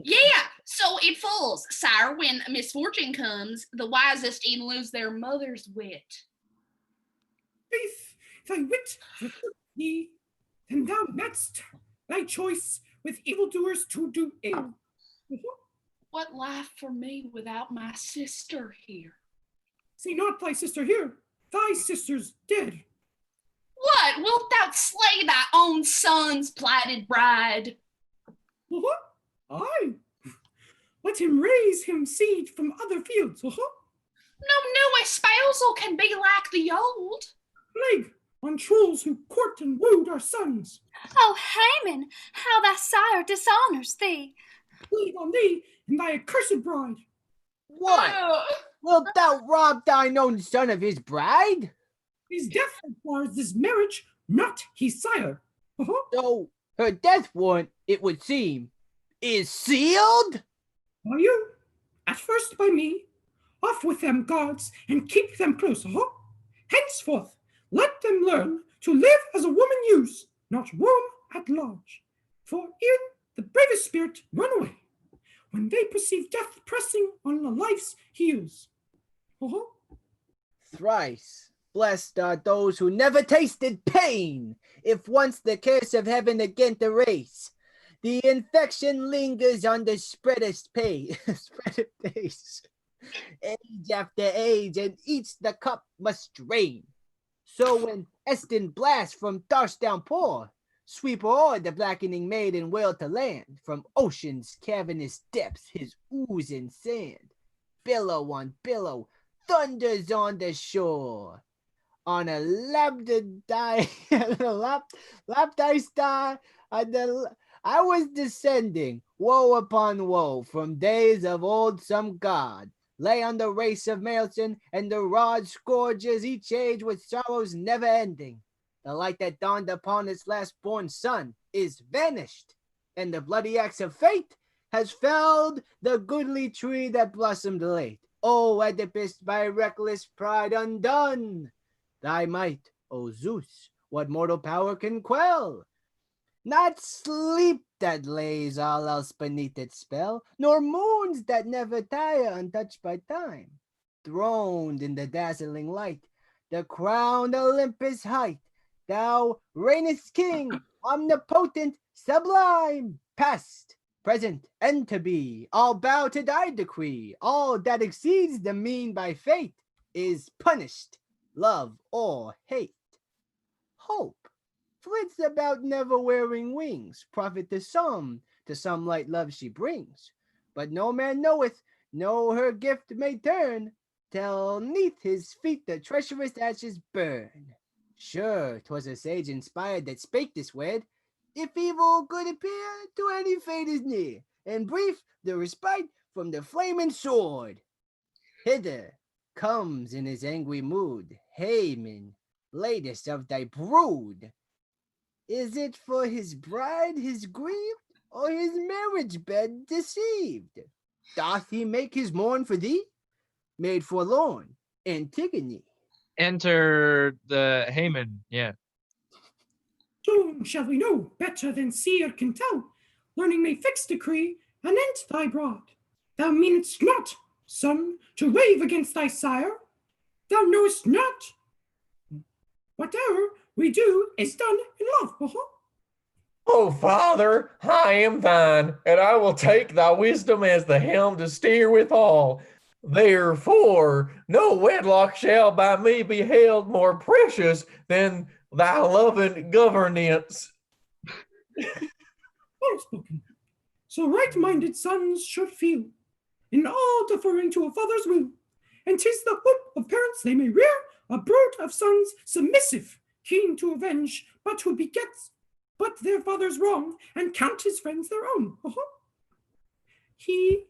Yeah, so it falls, sire, when misfortune comes, the wisest e'en lose their mother's wit. Faith, thy wit forsook thee, then thou madst thy choice with evildoers to do ill. What life for me without my sister here? See not thy sister here, thy sister's dead. What, wilt thou slay thy own son's plighted bride? Aye. Let him raise him seed from other fields. No new espousal can be like the old. Plague on trolls who court and wooed our sons. Oh, Haman, how thy sire dishonors thee. Plague on thee and thy accursed bride. What? Wilt thou rob thine own son of his bride? His death requires this marriage, not his sire. So her death warrant, it would seem, is sealed? By you, at first by me. Off with them, guards, and keep them close. Henceforth, let them learn to live as a woman use, not roam at large. For in the bravest spirit run away, when they perceive death pressing on a life's heels. Thrice blessed are those who never tasted pain, if once the curse of heaven again the race. The infection lingers on the spreadest pace, age after age, and each the cup must drain. So when Estin blast from dark downpour, sweep o'er the blackening maiden will to land, from ocean's cavernous depths his oozing sand, billow on billow, thunders on the shore. On a lapdice star, I was descending, woe upon woe, from days of old some god lay on the race of Maelson, and the rod scourges each age with sorrows never ending. The light that dawned upon its last born son is vanished, and the bloody axe of fate has felled the goodly tree that blossomed late. O Oedipus, by reckless pride undone. Thy might, O Zeus, what mortal power can quell? Not sleep that lays all else beneath its spell, nor moons that never tire untouched by time. Throned in the dazzling light, the crowned Olympus height, thou reignest king, omnipotent, sublime, past, present, and to be. All bow to thy decree. All that exceeds the mean by fate is punished, love or hate. Hope flits about never wearing wings, profit to some light love she brings. But no man knoweth, no her gift may turn, till neath his feet the treacherous ashes burn. Sure, 'twas a sage inspired that spake this word. If evil good appear, to any fate is near, and brief the respite from the flaming sword. Hither comes in his angry mood Haman, latest of thy brood. Is it for his bride his grieved, or his marriage bed deceived? Doth he make his mourn for thee, maid forlorn, Antigone? Enter the Haman. Yeah. Soon shall we know better than seer can tell. Learning may fix decree, anent thy broad. Thou meanest not, son, to rave against thy sire. Thou knowest not. Whatever we do is done in love. O Father, I am thine, and I will take thy wisdom as the helm to steer withal. Therefore, no wedlock shall by me be held more precious than thy loving governance. Well spoken. So right-minded sons should feel, in all deferring to a father's will. And 'tis the hope of parents they may rear a brood of sons submissive, keen to avenge, but who begets but their father's wrong, and count his friends their own. He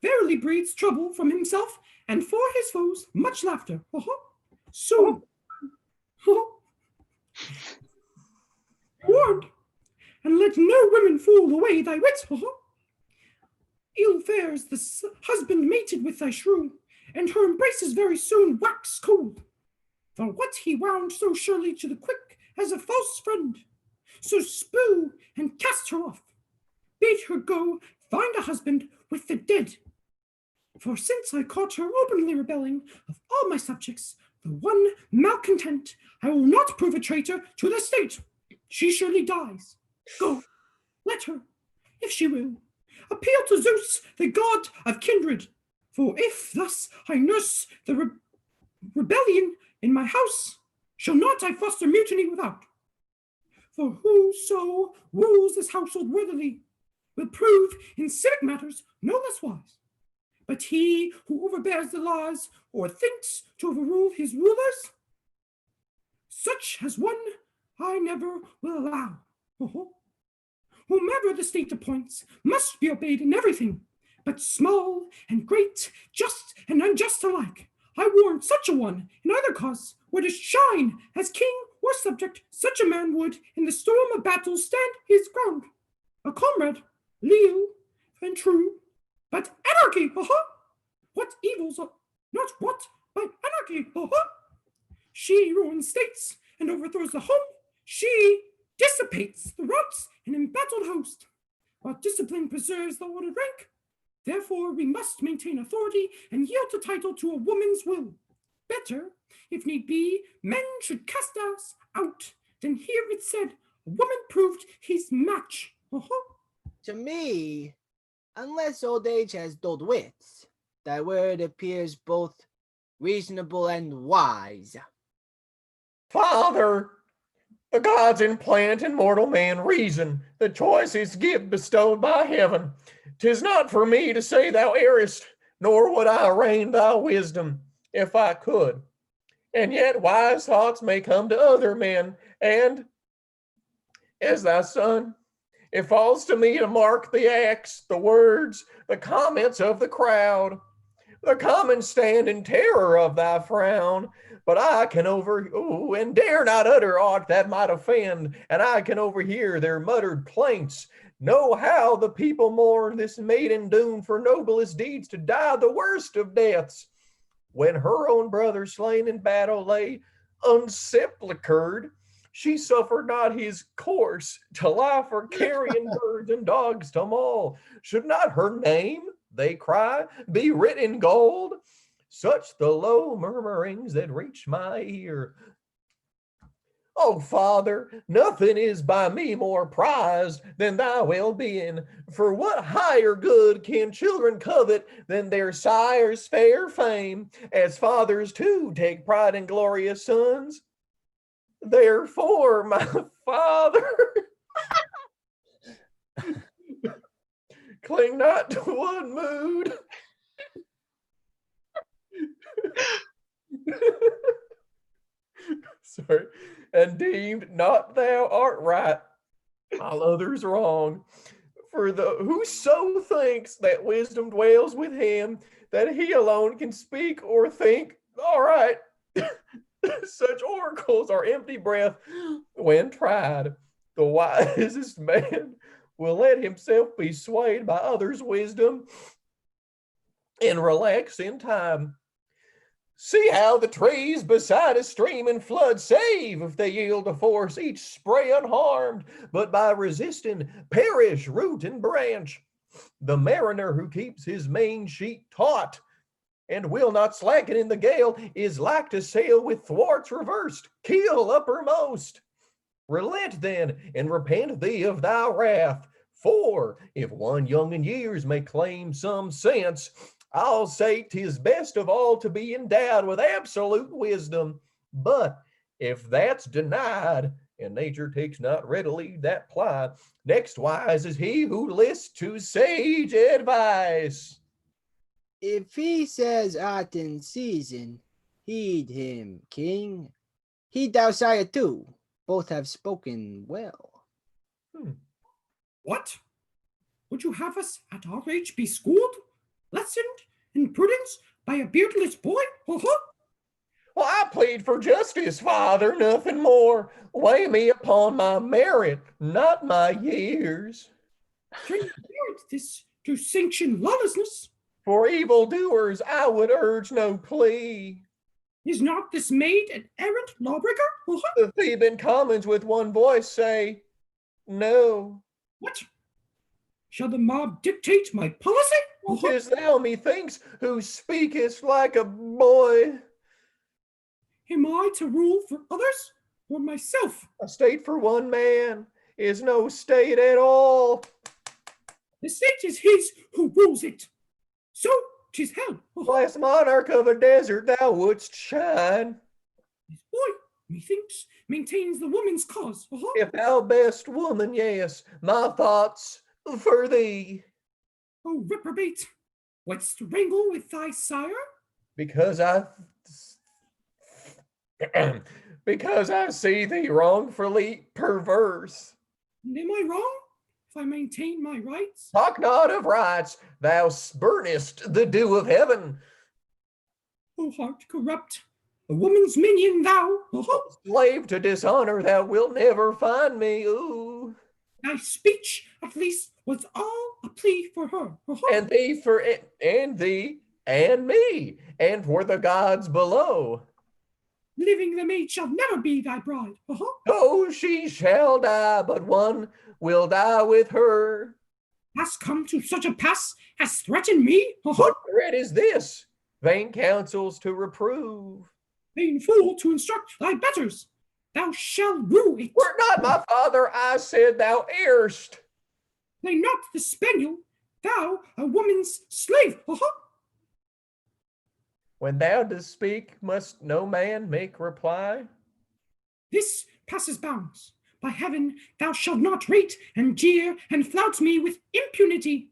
verily breeds trouble from himself, and for his foes much laughter. Soon. Warned, and let no women fool away thy wits. Ill fares the husband mated with thy shrew, and her embraces very soon wax cold. For what he wound so surely to the quick as a false friend, so spew and cast her off. Bid her go find a husband with the dead. For since I caught her openly rebelling of all my subjects, the one malcontent, I will not prove a traitor to the state. She surely dies. Go, let her, if she will, appeal to Zeus, the god of kindred. For if thus I nurse the rebellion in my house, shall not I foster mutiny without? For whoso rules this household worthily will prove in civic matters no less wise. But he who overbears the laws or thinks to overrule his rulers, such as one I never will allow. Whomever the state appoints must be obeyed in everything, but small and great, just and unjust alike. I warn such a one in either cause were to shine as king or subject, such a man would in the storm of battle stand his ground, a comrade, leal and true. But anarchy, what evils are not wrought by anarchy, She ruins states and overthrows the home. She dissipates the routes in embattled host, while discipline preserves the ordered rank. Therefore, we must maintain authority and yield the title to a woman's will. Better, if need be, men should cast us out than hear it said a woman proved his match. To me, unless old age has dulled wits, thy word appears both reasonable and wise. Father, the gods implant in mortal man reason, the choice is gift bestowed by heaven. 'Tis not for me to say thou errest, nor would I arraign thy wisdom if I could. And yet wise thoughts may come to other men, and as thy son, it falls to me to mark the acts, the words, the comments of the crowd. The common stand in terror of thy frown, but I can and dare not utter aught that might offend, and I can overhear their muttered plaints. Know how the people mourn this maiden doomed for noblest deeds to die the worst of deaths. when her own brother slain in battle lay unsepulchred, she suffered not his corse to lie for carrion birds and dogs to maul. Should not her name, they cry, be writ in gold? Such the low murmurings that reach my ear. Oh, Father, nothing is by me more prized than thy well-being. For what higher good can children covet than their sire's fair fame, as fathers too take pride in glorious sons? Therefore, my Father, cling not to one mood. Sorry. And deemed not thou art right, while others wrong. For whoso thinks that wisdom dwells with him, that he alone can speak or think, all right, such oracles are empty breath when tried. The wisest man will let himself be swayed by others' wisdom and relax in time. See how the trees beside a stream in flood save if they yield to force, each spray unharmed, but by resisting perish root and branch. The mariner who keeps his main sheet taut and will not slacken in the gale is like to sail with thwarts reversed, keel uppermost. Relent then and repent thee of thy wrath, for if one young in years may claim some sense, I'll say 'tis best of all to be endowed with absolute wisdom. But if that's denied, and nature takes not readily that ply, next wise is he who lists to sage advice. If he says aught in season, heed him, king. Heed thou, sire, too. Both have spoken well. What? Would you have us at our age be schooled, lessoned in prudence by a beardless boy? Well, I plead for justice, Father, nothing more. Weigh me upon my merit, not my years. Can you merit this to sanction lawlessness? For evildoers I would urge no plea. Is not this maid an errant lawbreaker? The Theban commons with one voice say, no. What? Shall the mob dictate my policy? 'Tis thou, methinks, who speakest like a boy. Am I to rule for others or myself? A state for one man is no state at all. The state is his who rules it. So 'tis held. Last monarch of a desert, thou wouldst shine. This boy, methinks, maintains the woman's cause. If thou best woman, yes, my thoughts for thee. Oh, reprobate, wouldst wrangle with thy sire? Because I see thee wrongfully perverse. And am I wrong if I maintain my rights? Talk not of rights, thou spurnest the dew of heaven. O heart corrupt, a woman's minion thou. Slave to dishonor, thou wilt never find me. Ooh. Thy speech, at least, was all a plea for her. And thee for it, and thee and me, and for the gods below. Living the maid shall never be thy bride. Oh, she shall die, but one will die with her. Hast come to such a pass, hast threatened me? What threat is this? Vain counsels to reprove. Vain fool to instruct thy betters. Thou shalt rue it. Were not my father, I said thou erst. Play not the spaniel, thou a woman's slave. When thou dost speak, must no man make reply? This passes bounds. By heaven, thou shalt not rate and jeer and flout me with impunity.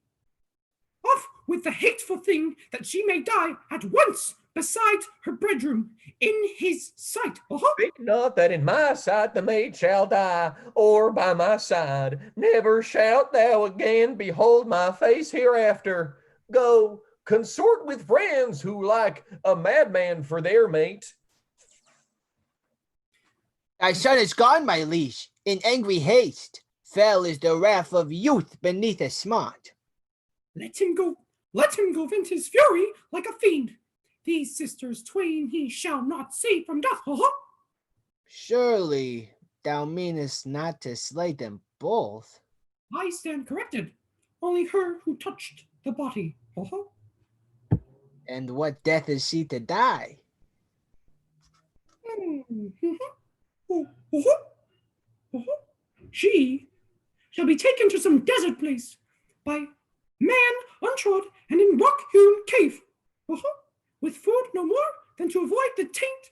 Off with the hateful thing, that she may die at once beside her bedroom in his sight. Think not that in my sight the maid shall die, or by my side. Never shalt thou again behold my face hereafter. Go, consort with friends who like a madman for their mate. Thy son is gone, my liege, in angry haste. Fell is the wrath of youth beneath a smart. Let him go vent his fury like a fiend. These sisters twain he shall not save from death. Ha ha! Surely thou meanest not to slay them both. I stand corrected. Only her who touched the body. Ha ha! And what death is she to die? She shall be taken to some desert place by man untrod and in rock-hewn cave, with food no more than to avoid the taint.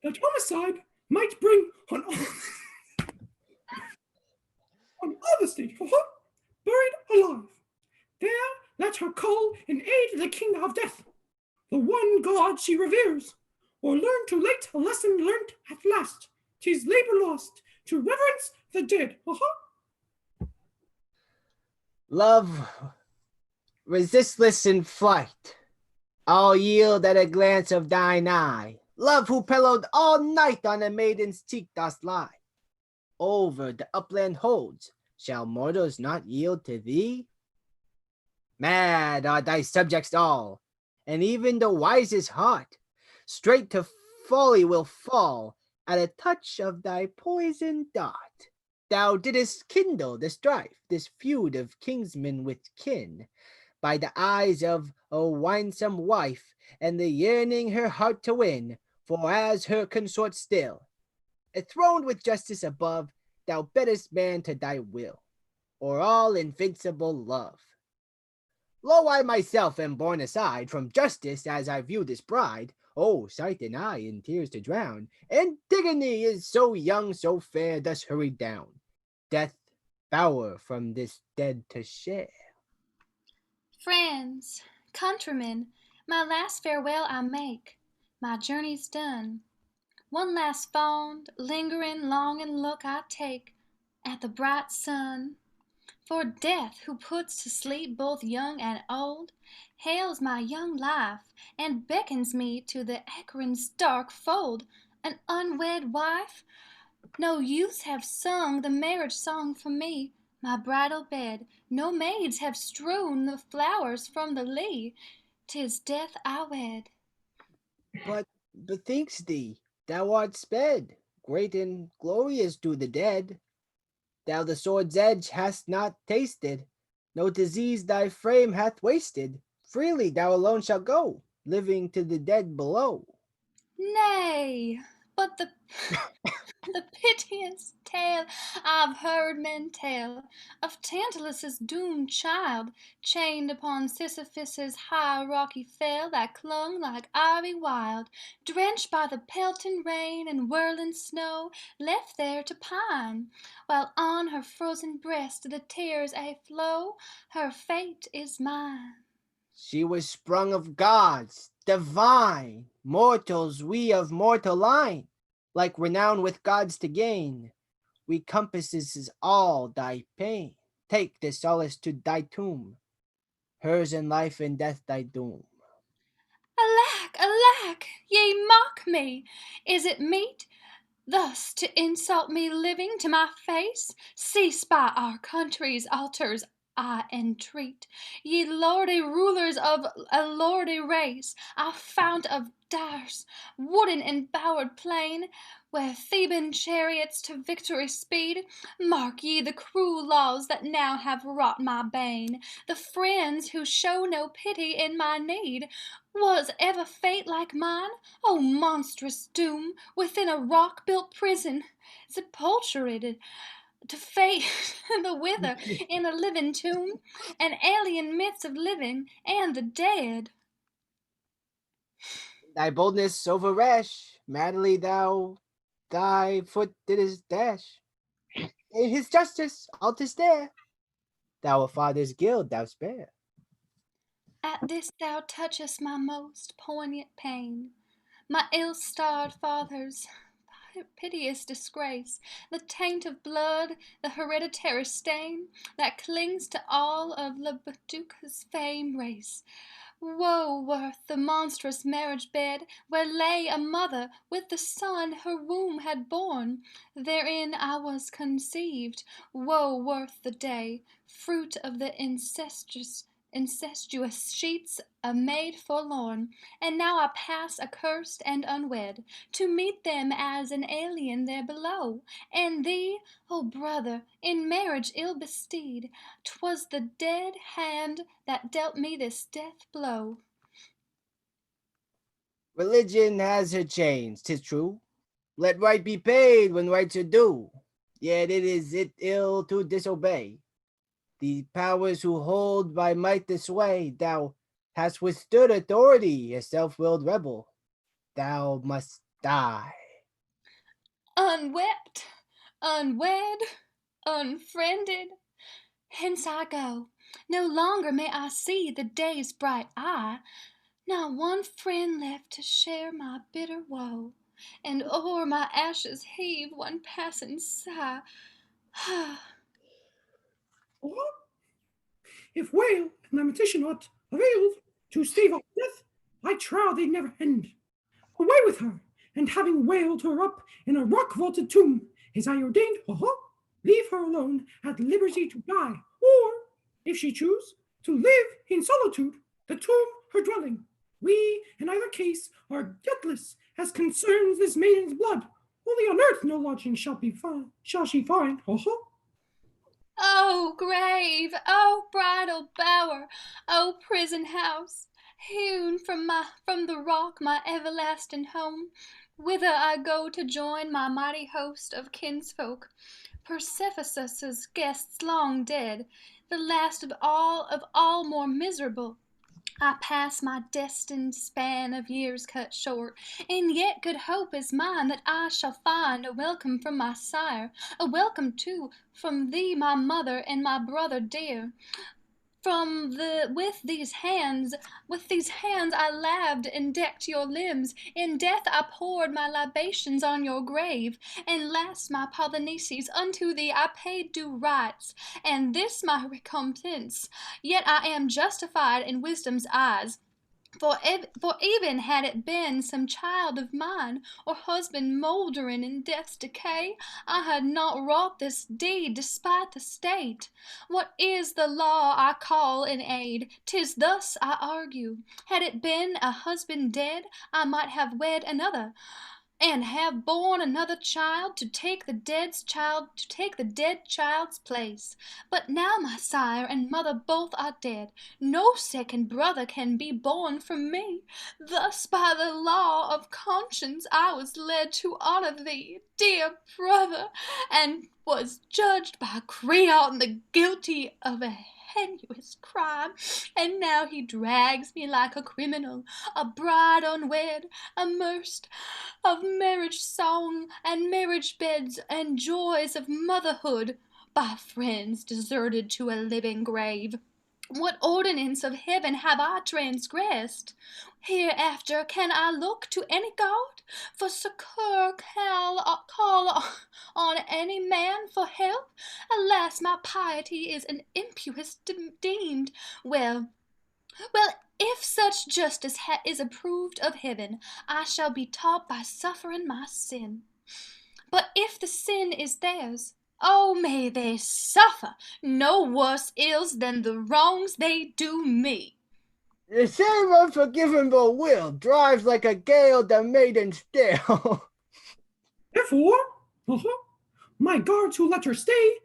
That homicide might bring on all the state, buried alive. There let her call and aid the king of death, the one god she reveres, or learn too late a lesson learnt at last. 'Tis labor lost to reverence the dead. Love, resistless in flight, I'll yield at a glance of thine eye. Love, who pillowed all night on a maiden's cheek dost lie. Over the upland holds, shall mortals not yield to thee? Mad are thy subjects all, and even the wisest heart straight to folly will fall at a touch of thy poisoned dart. Thou didst kindle the strife, this feud of kinsmen with kin, by the eyes of a winsome wife, and the yearning her heart to win, for as her consort still, enthroned with justice above, thou bettest man to thy will, or all invincible love. Lo, I myself am borne aside from justice as I view this bride. Oh, sight and eye in tears to drown. Antigone is so young, so fair, thus hurried down. Death bower from this dead to share. Friends, countrymen, my last farewell I make. My journey's done. One last fond, lingering, longing look I take at the bright sun. For death, who puts to sleep both young and old, hails my young life and beckons me to the acorn's dark fold. An unwed wife? No youths have sung the marriage song for me. My bridal bed, no maids have strewn the flowers from the lea. 'Tis death I wed. But bethinks thee, thou art sped, great and glorious to the dead. Thou the sword's edge hast not tasted, no disease thy frame hath wasted. Freely thou alone shalt go, living to the dead below. Nay, but the piteous tale I've heard men tell of Tantalus's doomed child, chained upon Sisyphus's high rocky fell that clung like ivy wild, drenched by the pelting rain and whirling snow, left there to pine, while on her frozen breast the tears flow. Her fate is mine. She was sprung of gods, divine, mortals we of mortal line, like renown with gods to gain. We compasses all thy pain. Take this solace to thy tomb, hers in life and death thy doom. Alack, alack, ye mock me. Is it meet thus to insult me living to my face? Cease by our country's altars, I entreat. Ye lordly rulers of a lordly race, our fount of Dar's wooden embowered plain, where Theban chariots to victory speed, mark ye the cruel laws that now have wrought my bane, the friends who show no pity in my need. Was ever fate like mine? O monstrous doom, within a rock-built prison, sepulcherated to fate the wither in a living tomb, an alien midst of living and the dead. Thy boldness over rash, madly thou thy foot didst dash. In his justice all to stare, thou a father's guilt thou spare. At this thou touchest my most poignant pain, my ill-starred father's piteous disgrace, the taint of blood, the hereditary stain that clings to all of Labaduca's fame race. Woe worth the monstrous marriage bed, where lay a mother with the son her womb had borne. Therein I was conceived. Woe worth the day, fruit of the incestuous sheets, a maid forlorn. And now I pass accursed and unwed, to meet them as an alien there below. And thee, O brother, in marriage ill besteed, 'twas the dead hand that dealt me this death blow. Religion has her chains, 'tis true. Let right be paid when rights are due. Yet it ill to disobey the powers who hold by might the sway. Thou hast withstood authority, a self-willed rebel. Thou must die. Unwept, unwed, unfriended, hence I go. No longer may I see the day's bright eye. Not one friend left to share my bitter woe, and o'er my ashes heave one passing sigh. If wail and lamentation aught availed to stave off death, I trow they'd never end. Away with her, and having wailed her up in a rock-vaulted tomb, as I ordained, leave her alone at liberty to die, or, if she choose, to live in solitude, the tomb her dwelling. We, in either case, are guiltless as concerns this maiden's blood. Only on earth no lodging shall she find, O grave, O bridal bower, O prison house, hewn from the rock, my everlasting home, whither I go to join my mighty host of kinsfolk, Persephassa's guests long dead, the last of all more miserable. I pass my destined span of years cut short, and yet good hope is mine that I shall find a welcome from my sire, a welcome too from thee, my mother, and my brother dear. With these hands I laved and decked your limbs. In death I poured my libations on your grave. And last, my Polynices, unto thee I paid due rites, and this my recompense. Yet I am justified in wisdom's eyes. For even had it been some child of mine, or husband mouldering in death's decay, I had not wrought this deed despite the state. What is the law I call in aid? 'Tis thus I argue. Had it been a husband dead, I might have wed another, and have borne another child to take the dead child's place. But now my sire and mother both are dead. No second brother can be born from me. Thus by the law of conscience I was led to honor thee, dear brother, and was judged by Creon the guilty of a heinous crime. And now he drags me like a criminal, a bride unwed, immersed of marriage song and marriage beds and joys of motherhood, by friends deserted to a living grave. What ordinance of heaven have I transgressed? Hereafter can I look to any god for succor, call on any man for help? Alas, my piety is an impious deemed. Well, if such justice is approved of heaven, I shall be taught by suffering my sin. But if the sin is theirs, oh, may they suffer no worse ills than the wrongs they do me. The same unforgivable will drives like a gale the maiden still. Therefore, my guards who let her stay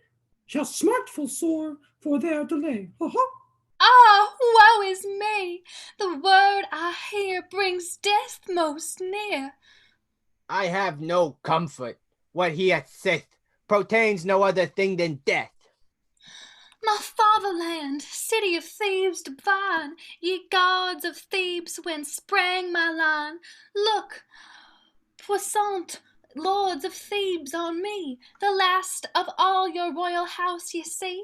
shall smart full sore for their delay. Ah, woe is me! The word I hear brings death most near. I have no comfort. What he hath saith protains no other thing than death. My fatherland, city of Thebes divine, ye gods of Thebes, whence sprang my line, look, puissant lords of Thebes, on me, the last of all your royal house ye see,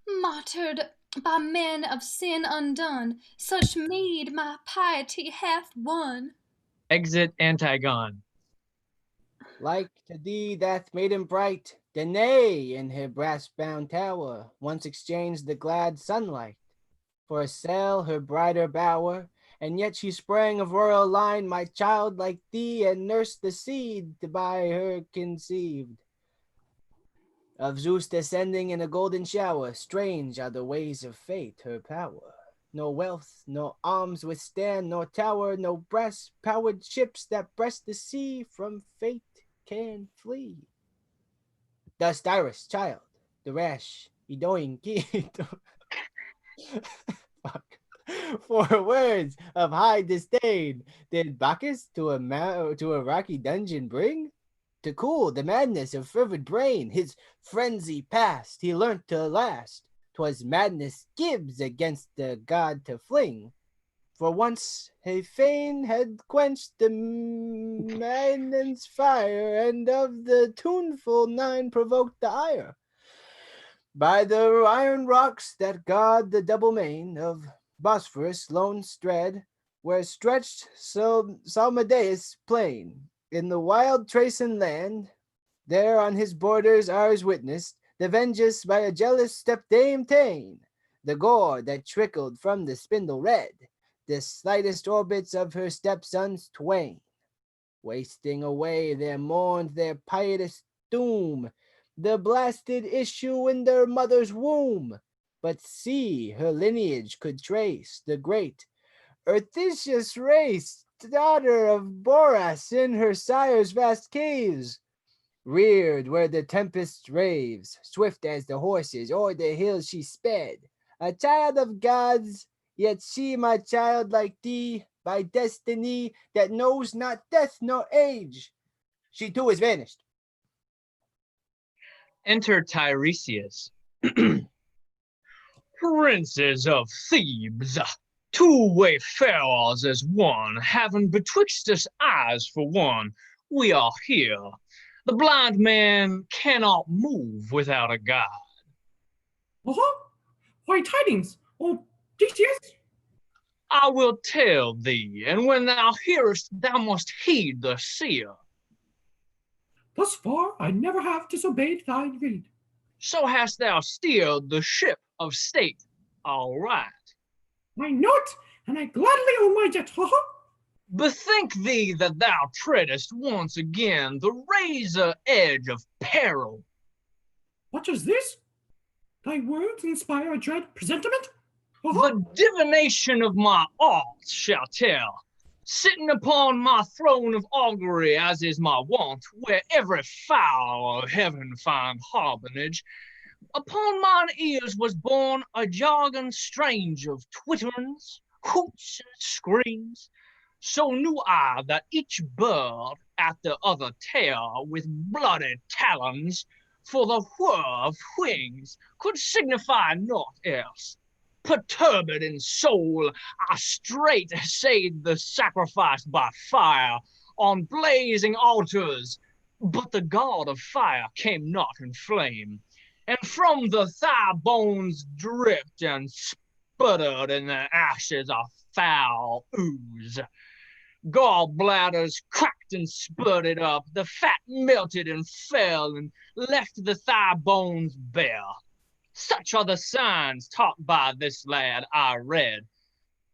martyred by men of sin undone, such meed my piety hath won. Exit Antigone. Like to thee that maiden bright, Danae in her brass-bound tower once exchanged the glad sunlight. for sell her brighter bower, and yet she sprang of royal line, my child like thee, and nursed the seed to by her conceived. Of Zeus descending in a golden shower, strange are the ways of fate, her power. No wealth, no arms withstand, nor tower, no brass-powered ships that breast the sea from fate can flee. Thus Dyrus, child, the rash Edoin king, for words of high disdain, did Bacchus to a rocky dungeon bring? To cool the madness of fervid brain, his frenzy past, he learnt to last. 'Twas madness Gibbs against the god to fling. For once he fain had quenched the madman's fire, and of the tuneful nine provoked the ire. By the iron rocks that guard the double main of Bosphorus lone Stred, where stretched Salmadeus plain, in the wild Thracian land, there on his borders ours witnessed the vengeance by a jealous stepdame ta'en, the gore that trickled from the spindle red, the slightest orbits of her stepsons twain. Wasting away their mourned their pietous doom, the blasted issue in their mother's womb. But see, her lineage could trace the great Earthicious race, daughter of Boreas in her sire's vast caves, reared where the tempest raves, swift as the horses o'er the hills she sped, a child of gods, yet she, my child, like thee, by destiny that knows not death nor age, she too is vanished. Enter Tiresias. Princes of Thebes, two wayfarers as one, having betwixt us eyes for one, we are here. The blind man cannot move without a guide. Why tidings, O Theseus? I will tell thee, and when thou hearest, thou must heed the seer. Thus far I never have disobeyed thy rede. So hast thou steered the ship of state, all right. I know it, and I gladly owe my debt, Bethink thee that thou treadest once again the razor edge of peril. What is this? Thy words inspire a dread presentiment? The divination of my arts shall tell. Sitting upon my throne of augury, as is my wont, where every fowl of heaven find harbinage, upon mine ears was born a jargon strange of twitterings, hoots, and screams. So knew I that each bird at the other tail with bloody talons, for the whir of wings could signify naught else. Perturbed in soul, I straight essayed the sacrifice by fire on blazing altars, but the god of fire came not in flame, and from the thigh bones dripped and sputtered in the ashes a foul ooze. Gallbladders cracked and spurted up, the fat melted and fell and left the thigh bones bare. Such are the signs taught by this lad I read.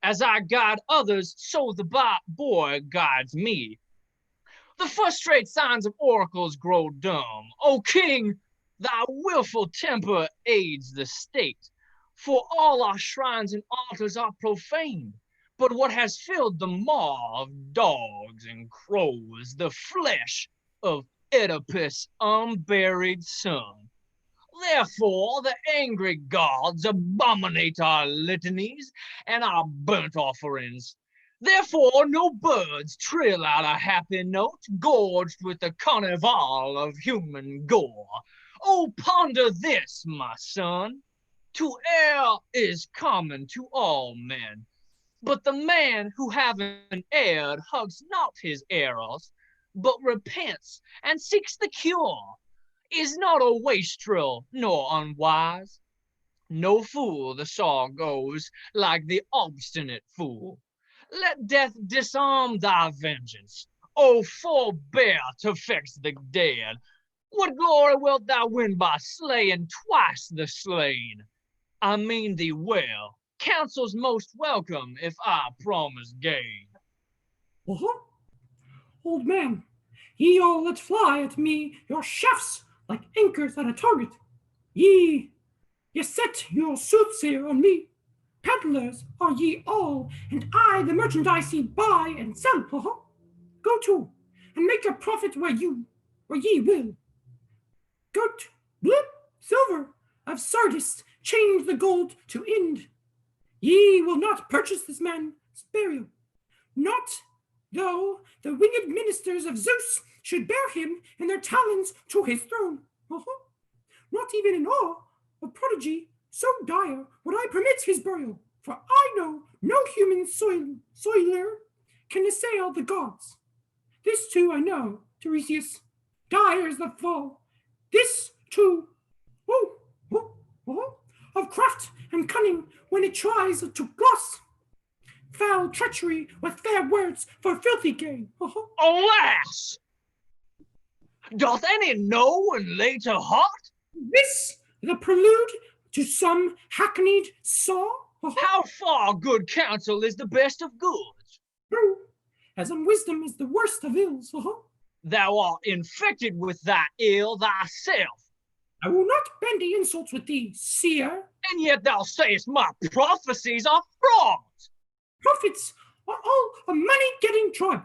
As I guide others, so the boy guides me. The frustrate signs of oracles grow dumb. O king, thy willful temper aids the state, for all our shrines and altars are profaned. But what has filled the maw of dogs and crows, the flesh of Oedipus' unburied son. Therefore, the angry gods abominate our litanies and our burnt offerings. Therefore, no birds trill out a happy note, gorged with the carnival of human gore. Oh, ponder this, my son. To err is common to all men, but the man who having erred hugs not his errors, but repents and seeks the cure, is not a wastrel nor unwise. No fool, the saw goes, like the obstinate fool. Let death disarm thy vengeance. Oh, forbear to vex the dead. What glory wilt thou win by slaying twice the slain? I mean thee well, Council's most welcome if I promise gain. Old man, ye all let fly at me your shafts like anchors at a target. Ye set your soothsayer on me. Peddlers are ye all, and I the merchandise ye buy and sell. Go to, and make your profit where ye will. Goat, blip, silver, of Sardis, change the gold to Ind. Ye will not purchase this man's burial, not though the winged ministers of Zeus should bear him in their talons to his throne. Not even in awe of prodigy so dire would I permit his burial, for I know no human soiler can assail the gods. This too I know, Tiresias, dire is the fall. This too, of craft and cunning when it tries to gloss foul treachery with fair words for filthy gain. Alas! Doth any know and lay to heart? This the prelude to some hackneyed saw? How far good counsel is the best of goods? True, as unwisdom is the worst of ills. Thou art infected with that ill thyself. I will not bandy insults with thee, seer. And yet thou sayest my prophecies are frauds. Prophets are all a money-getting tribe.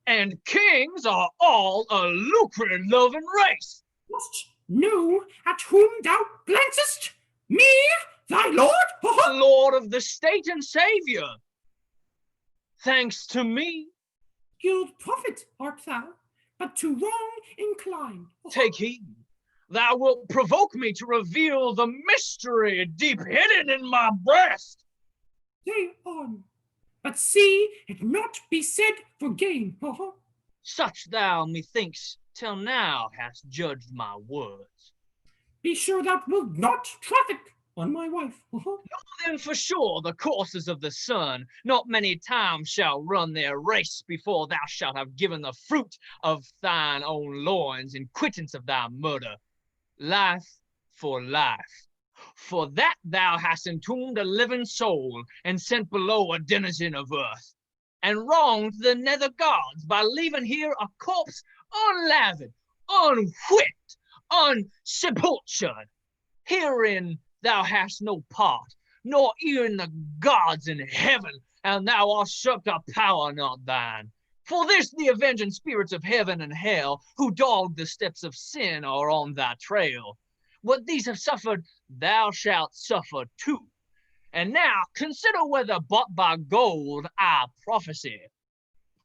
And kings are all a lucre-loving race. Dost know at whom thou glancest? Me, thy lord? Lord of the state and savior. Thanks to me. Guild prophet art thou, but to wrong inclined. Take heed. Thou wilt provoke me to reveal the mystery deep hidden in my breast. Say on, but see it not be said for gain. Such thou, methinks, till now hast judged my words. Be sure thou wilt not traffic on my wife. Know then for sure the courses of the sun, not many times shall run their race before thou shalt have given the fruit of thine own loins in quittance of thy murder. Life for life. For that thou hast entombed a living soul and sent below a denizen of earth, and wronged the nether gods by leaving here a corpse unlathered, unwhipped, unsepultured. Herein thou hast no part, nor even the gods in heaven, and thou art usurped a power not thine. For this the avenging spirits of heaven and hell, who dogged the steps of sin, are on thy trail. What these have suffered, thou shalt suffer too. And now consider whether bought by gold I prophesy.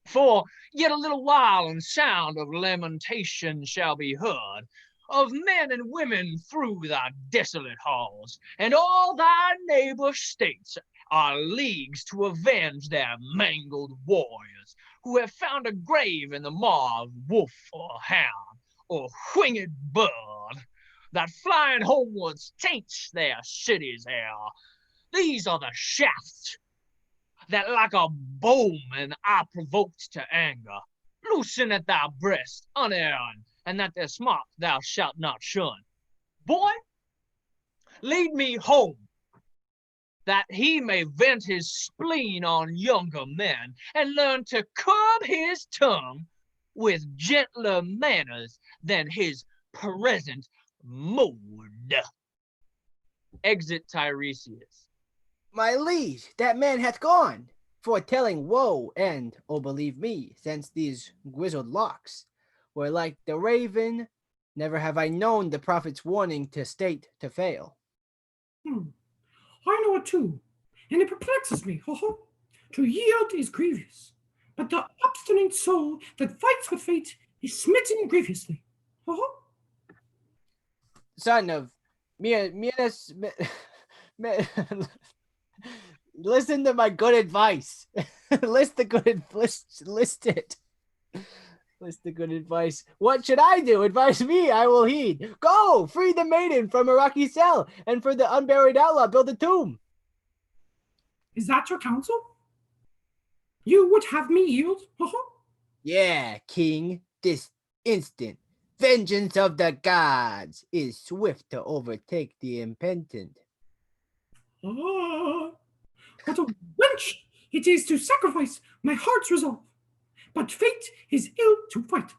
For yet a little while and sound of lamentation shall be heard, of men and women through thy desolate halls, and all thy neighbor states are leagues to avenge their mangled warriors, who have found a grave in the maw of wolf or hound, or winged bird, that flying homewards taints their city's air. These are the shafts that like a bowman I provoked to anger. Loosen at thy breast, unerring, and that their smart thou shalt not shun. Boy, lead me home, that he may vent his spleen on younger men, and learn to curb his tongue with gentler manners than his present mood. Exit Tiresias. My liege, that man hath gone, foretelling woe, and, oh believe me, since these grizzled locks were like the raven, never have I known the prophet's warning to state to fail. I know it too, and it perplexes me. To yield is grievous, but the obstinate soul that fights with fate is smitten grievously. Son of listen to my good advice. List the good list it. List the good advice. What should I do? Advise me, I will heed. Go, free the maiden from a rocky cell, and for the unburied outlaw build a tomb. Is that your counsel? You would have me yield? Yeah, king, this instant. Vengeance of the gods is swift to overtake the impenitent. What a wench it is to sacrifice my heart's resolve. But fate is ill to fight.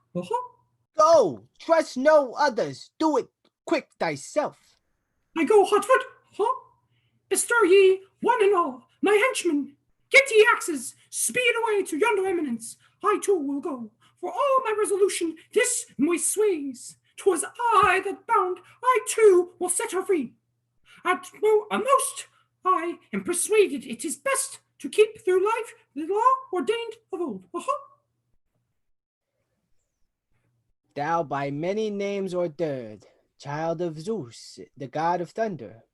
Go, trust no others. Do it quick thyself. I go hotfoot. Bestir ye, one and all, my henchmen. Get ye axes, speed away to yonder eminence. I too will go, for all my resolution this my sways. 'Twas I that bound, I too will set her free. At most, I am persuaded it is best to keep through life the law ordained of old. Thou by many names ordered, child of Zeus, the god of thunder,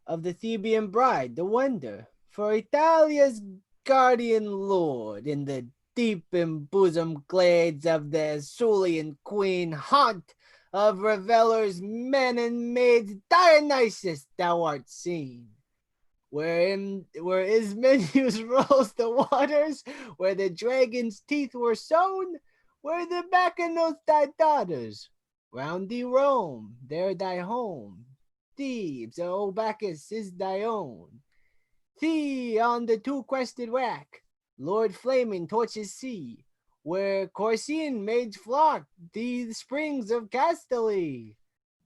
of the Theban bride, the wonder, for Italia's guardian lord, in the deep embosomed glades of the Aeolian queen, haunt of revelers, men and maids, Dionysus thou art seen. Where Ismenus rolls the waters, where the dragon's teeth were sown, where the Bacchanals thy daughters, round thee roam, there thy home. Thebes, O Bacchus, is thy own. Thee on the two-crested rack, Lord Flaming torches see, where Corsican maids flock thee the springs of Castaly.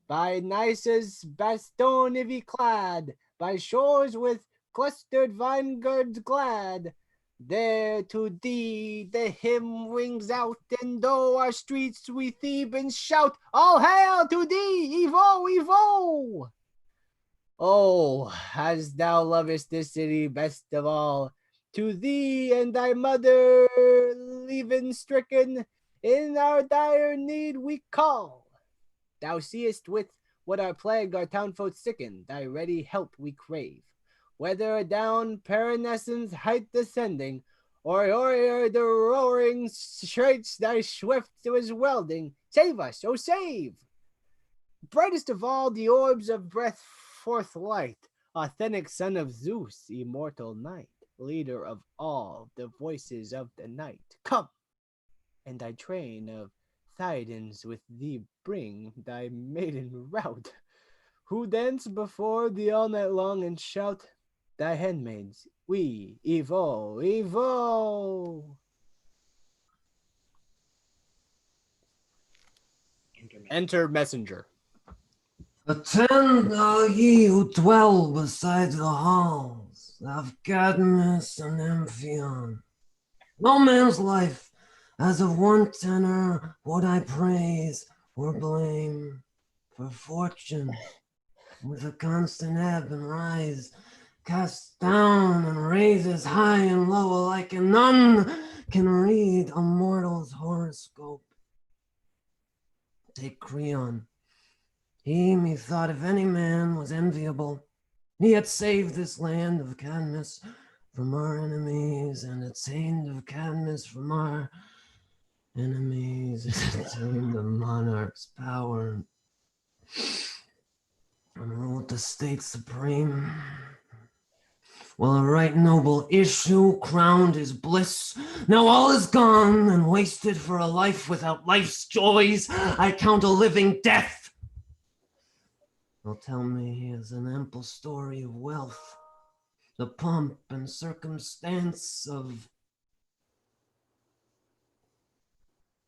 By Nisus baston ivy clad, by shores with clustered vineyards glad, there to thee the hymn rings out, and though our streets we Thebans shout, all hail to thee, Evo, Evo! Oh, as thou lovest this city best of all, to thee and thy mother, leaven stricken, in our dire need we call. Thou seest with what our plague our townfolk sicken, thy ready help we crave. Whether down Parnassus's height descending, or o'er the roaring straits thy swift was welding, save us, oh save! Brightest of all the orbs of breath forth light, authentic son of Zeus, immortal night, leader of all the voices of the night, come, and thy train of Thydens with thee bring, thy maiden rout, who dance before thee all night long and shout, thy handmaids, we, Evo, Evo! Enter messenger. Attend all ye who dwell beside the halls of Cadmus and Amphion. No man's life as of one tenor would I praise or blame, for fortune with a constant ebb and rise casts down and raises high and low alike, and none can read a mortal's horoscope. Take Creon. He, methought, if any man was enviable, he had saved this land of Cadmus from our enemies, and attained of Cadmus from our enemies, attained the monarch's power, and ruled the state supreme. While a right noble issue crowned his bliss, now all is gone and wasted for a life without life's joys. I count a living death. They'll tell me he has an ample story of wealth, the pomp and circumstance of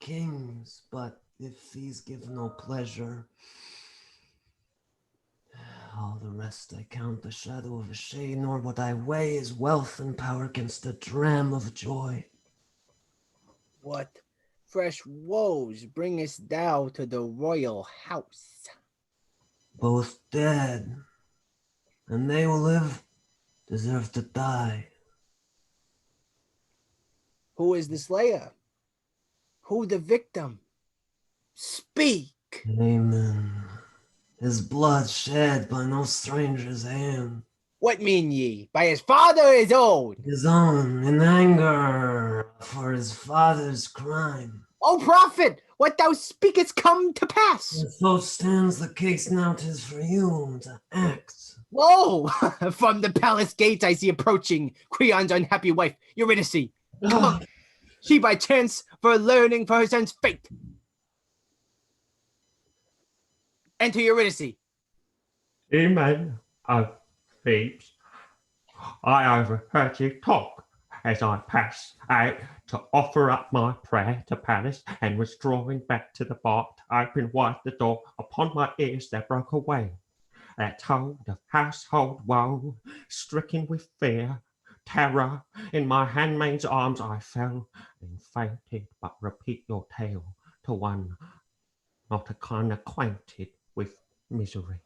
kings, but if these give no pleasure, all the rest I count the shadow of a shade, nor what I weigh is wealth and power against a dram of joy. What fresh woes bringest thou to the royal house? Both dead, and they who live deserve to die. Who is the slayer? Who the victim? Speak! Amen. His blood shed by no stranger's hand. What mean ye? By his father or his own? His own, in anger for his father's crime. O prophet, what thou speakest come to pass. And so stands the case now, 'tis for you to act. Lo, from the palace gates I see approaching Creon's unhappy wife, Eurydice. Come, she by chance for learning for her son's fate. Enter Eurydice. A man of fate I overheard you talk as I passed out to offer up my prayer to Pallas, and was drawing back to the bar to open wide the door. Upon my ears there broke a wail that told of household woe. Stricken with fear, terror, in my handmaid's arms I fell and fainted. But repeat your tale to one not unacquainted with misery.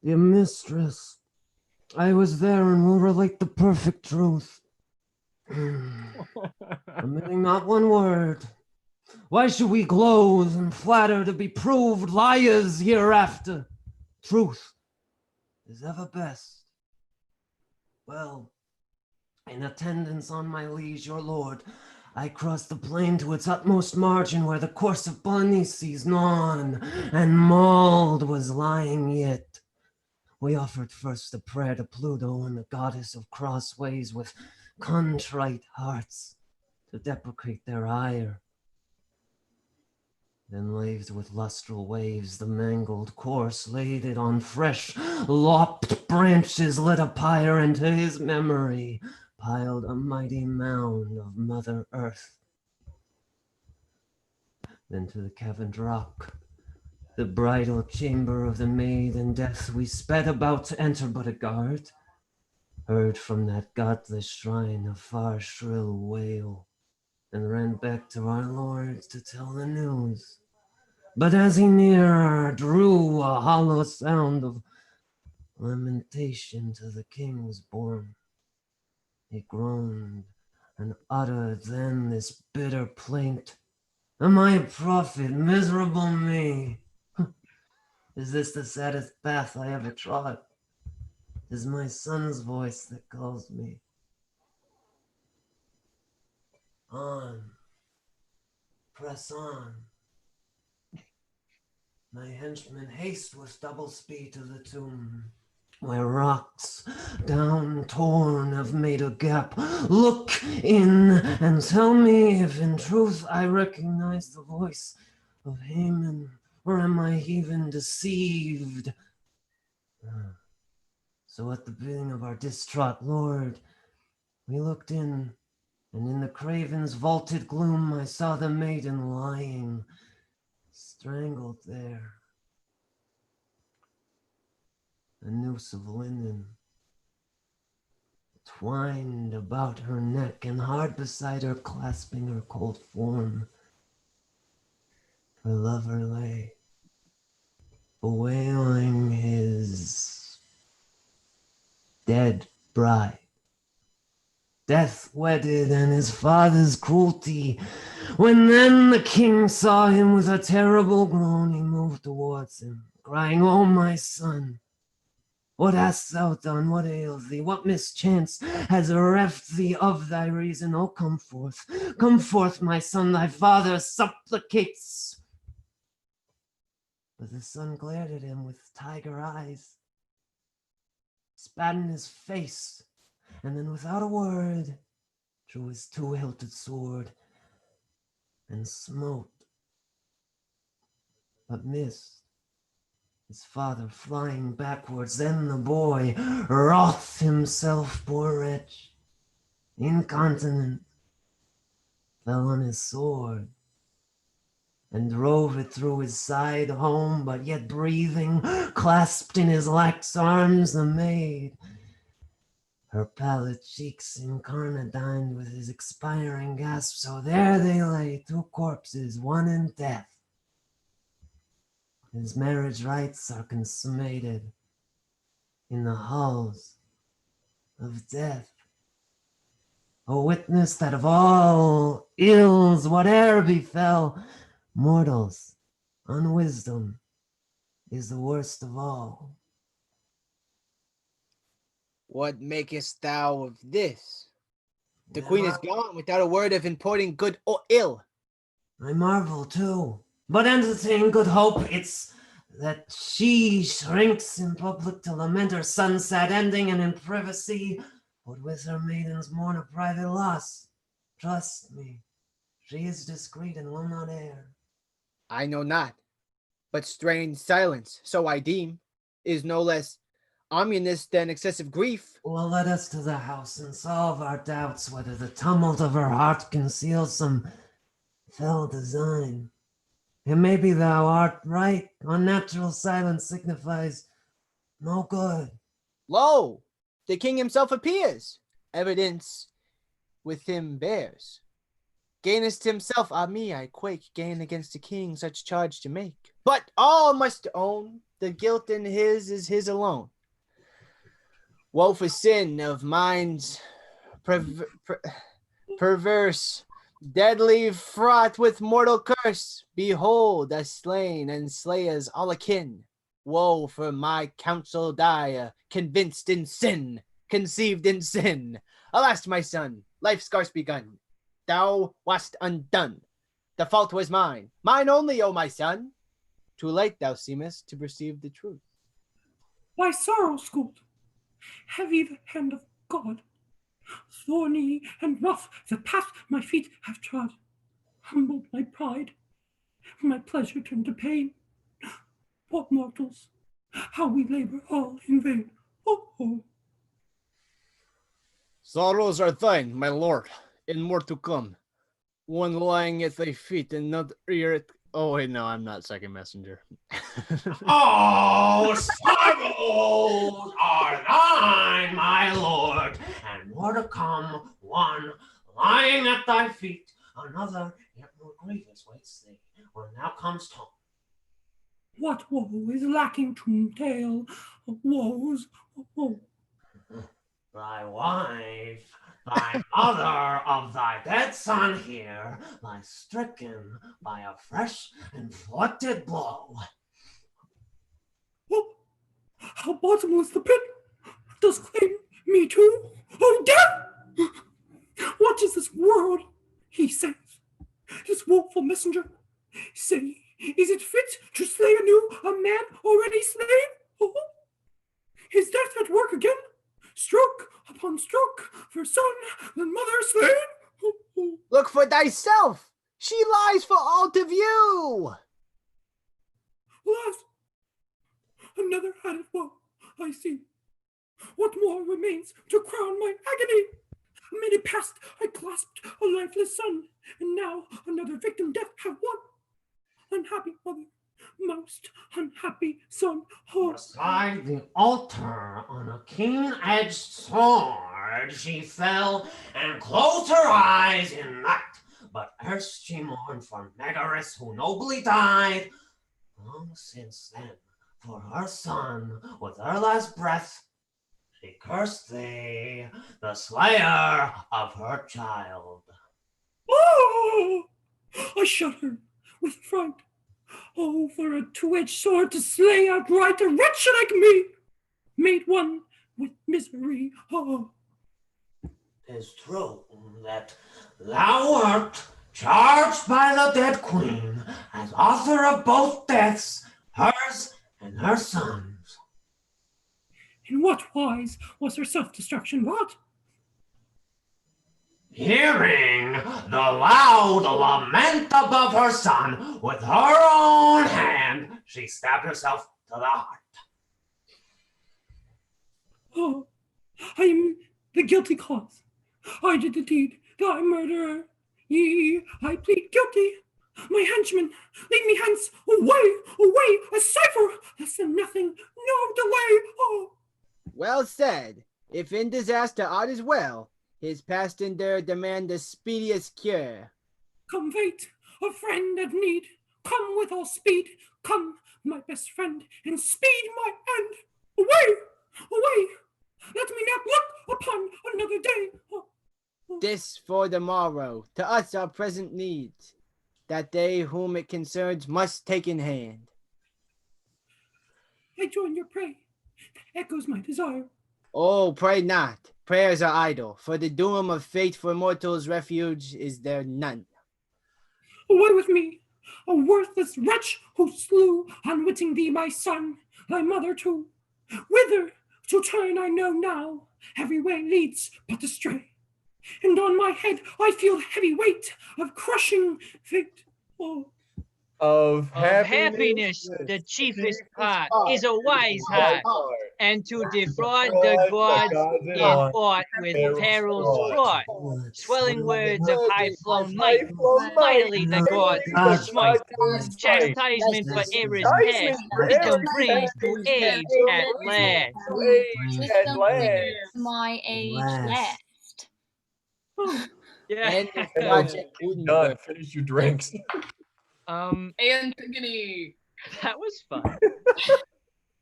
Dear mistress, I was there and will relate the perfect truth. Omitting not one word. Why should we gloat and flatter to be proved liars hereafter? Truth is ever best. Well, in attendance on my liege, your lord, I crossed the plain to its utmost margin where the corse of Polyneices, gnawn and mauled, was lying yet. We offered first a prayer to Pluto and the goddess of crossways with contrite hearts to deprecate their ire. Then laved with lustral waves the mangled corse, laid it on fresh lopped branches, lit a pyre, and to his memory piled a mighty mound of Mother Earth. Then to the caverned rock, the bridal chamber of the maid in death, we sped about to enter, but a guard heard from that godless shrine a far shrill wail, and ran back to our lord to tell the news. But as he nearer drew a hollow sound of lamentation to the king's born. He groaned and uttered then this bitter plaint. Am I a prophet, miserable me? Is this the saddest path I ever trod? Is my son's voice that calls me? On, press on. My henchmen haste with double speed to the tomb, where rocks down torn have made a gap. Look in and tell me if in truth I recognize the voice of Haman, or am I even deceived? So at the bidding of our distraught lord, we looked in, and in the craven's vaulted gloom I saw the maiden lying, strangled there. A noose of linen twined about her neck, and hard beside her, clasping her cold form, her lover lay, bewailing his dead bride. Death wedded and his father's cruelty. When then the king saw him with a terrible groan, he moved towards him, crying, "O my son, what hast thou done? What ails thee? What mischance has reft thee of thy reason? Oh, come forth, my son, thy father supplicates." But the son glared at him with tiger eyes, spat in his face, and then without a word drew his two-hilted sword and smote, but missed, his father flying backwards. Then the boy, wroth himself, poor wretch, incontinent, fell on his sword and drove it through his side home, but yet breathing, clasped in his lax arms the maid, her pallid cheeks incarnadined with his expiring gasp. So there they lay, two corpses, one in death. His marriage rites are consummated in the halls of death. A witness that of all ills, whate'er befell, mortals, unwisdom is the worst of all. What makest thou of this? The queen is gone without a word of importing good or ill. I marvel too, but entertain good hope. It's that she shrinks in public to lament her son's sad ending, and in privacy would with her maidens mourn a private loss. Trust me, She is discreet and will not err. I know not, but strange silence, so I deem, is no less ominous than excessive grief. Well, let us to the house and solve our doubts whether the tumult of her heart conceals some fell design. And maybe thou art right. Unnatural silence signifies no good. Lo, the king himself appears. Evidence with him bears. Gainest himself, me I quake, gain against the king such charge to make. But all must own, the guilt in his is his alone. Woe for sin of minds perverse, deadly fraught with mortal curse. Behold, us slain and slayers all akin. Woe for my counsel dire, convinced in sin, conceived in sin. Alas, my son, life scarce begun. Thou wast undone. The fault was mine only, O my son. Too late thou seemest to perceive the truth. Why sorrow schooled? Heavy the hand of God, thorny and rough the path my feet have trod. Humbled my pride, my pleasure turned to pain. What mortals, how we labor all in vain. Oh, oh. Sorrows are thine, my lord, and more to come. One lying at thy feet, and another ear at... Oh, wait, no, I'm not second messenger. Oh, sorrows are thine, my lord, and more to come. One lying at thy feet, another yet more grievous waits thee when thou comest home. What woe is lacking to tale of woes? Oh, Thy wife, thy mother of thy dead son here, lies stricken by a fresh inflicted blow. oh, how bottomless the pit does claim me too. Oh, death! What is this world? He says, this woeful messenger. Say, is it fit to slay anew a man already slain? Oh, is death at work again? Stroke upon stroke, for son and mother slain. Oh, oh. Look for thyself. She lies for all to view. Alas, another added woe, I see. What more remains to crown my agony? A minute past, I clasped a lifeless son, and now another victim death have won. Unhappy mother, most unhappy son. Oh, Beside the altar on a keen-edged sword she fell, and closed her eyes in night. But erst she mourned for Megaris who nobly died. Long since then, for her son, with her last breath, she cursed thee, the slayer of her child. oh! I shudder with fright. Oh, for a two-edged sword to slay outright a wretch like me, made one with misery. Oh, 'Tis true that thou art charged by the dead queen as author of both deaths, hers and her son's. in what wise was her self-destruction wrought? Hearing the loud lament above her son, with her own hand she stabbed herself to the heart. Oh, I am the guilty cause. I did the deed, thy murderer. Yea, I plead guilty. My henchman, lead me hence. Away, away, a cipher, less than nothing, no delay. Oh, Well said. If in disaster aught is well, his past endure demand the speediest cure. come, fate, a friend at need. Come with all speed. Come, my best friend, and speed my end. Away, away. Let me not look upon another day. Oh, This for the morrow, to us our present needs, that they whom it concerns must take in hand. I join your prayer. That echoes my desire. Oh, pray not. Prayers are idle, for the doom of fate for mortals' refuge is there none. Away with me, a worthless wretch who slew, unwitting thee, my son, thy mother too. Whither to turn I know now, every way leads but astray. and on my head I feel heavy weight of crushing fate. Oh, Of Of happiness, happiness, the chiefest chiefest part part is a wise heart, and to defraud the gods in aught with perils fraught. Swelling words of high-flown might, mightily the gods will smite. Chastisement for errors past, wisdom brings to age at last. Wisdom brings my age last. oh. Yeah. End of And Project done. Gutenberg. Finish your drinks. Antigone. That was fun. This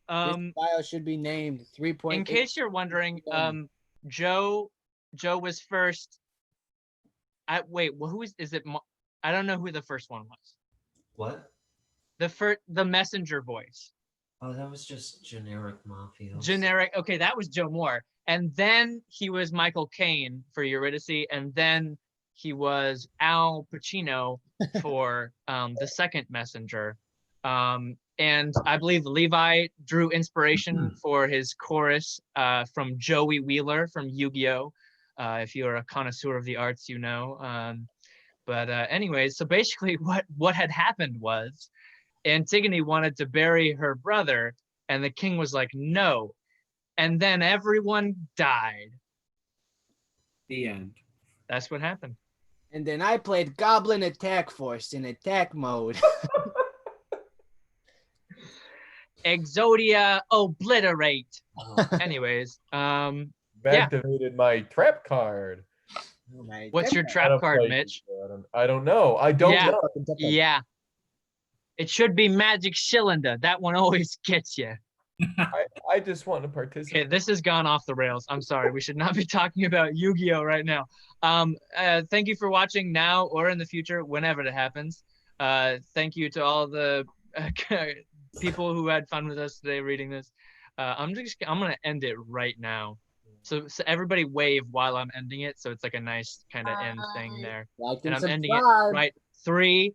file should be named 3.8. In case you're wondering, Joe was first. Wait, well, is it? I don't know who the first one was. What? The messenger voice. Oh, that was just generic mafia. Generic. Okay, that was Joe Moore, and then he was Michael Caine for Eurydice, and then he was Al Pacino for the second messenger. And I believe Levi drew inspiration for his chorus from Joey Wheeler from Yu-Gi-Oh! If you're a connoisseur of the arts, you know. But anyways, so basically what had happened was Antigone wanted to bury her brother, and the king was like, no. And then everyone died. The end. That's what happened. And then I played Goblin Attack Force in attack mode. Exodia obliterate. Oh, Anyways, Activated my trap card. Oh my what's your I trap don't card, play Mitch? Yu-Gi-Oh! I don't know. I don't Yeah. know. Yeah. It should be Magic Cylinder. That one always gets you. I just want to participate. Okay, this has gone off the rails. I'm sorry. We should not be talking about Yu-Gi-Oh! Right now. Thank you for watching now or in the future, whenever it happens. Thank you to all the people who had fun with us today reading this. I'm gonna end it right now. So everybody wave while I'm ending it, so it's like a nice kind of end thing there. Like And and I'm ending it subscribe. right. 3,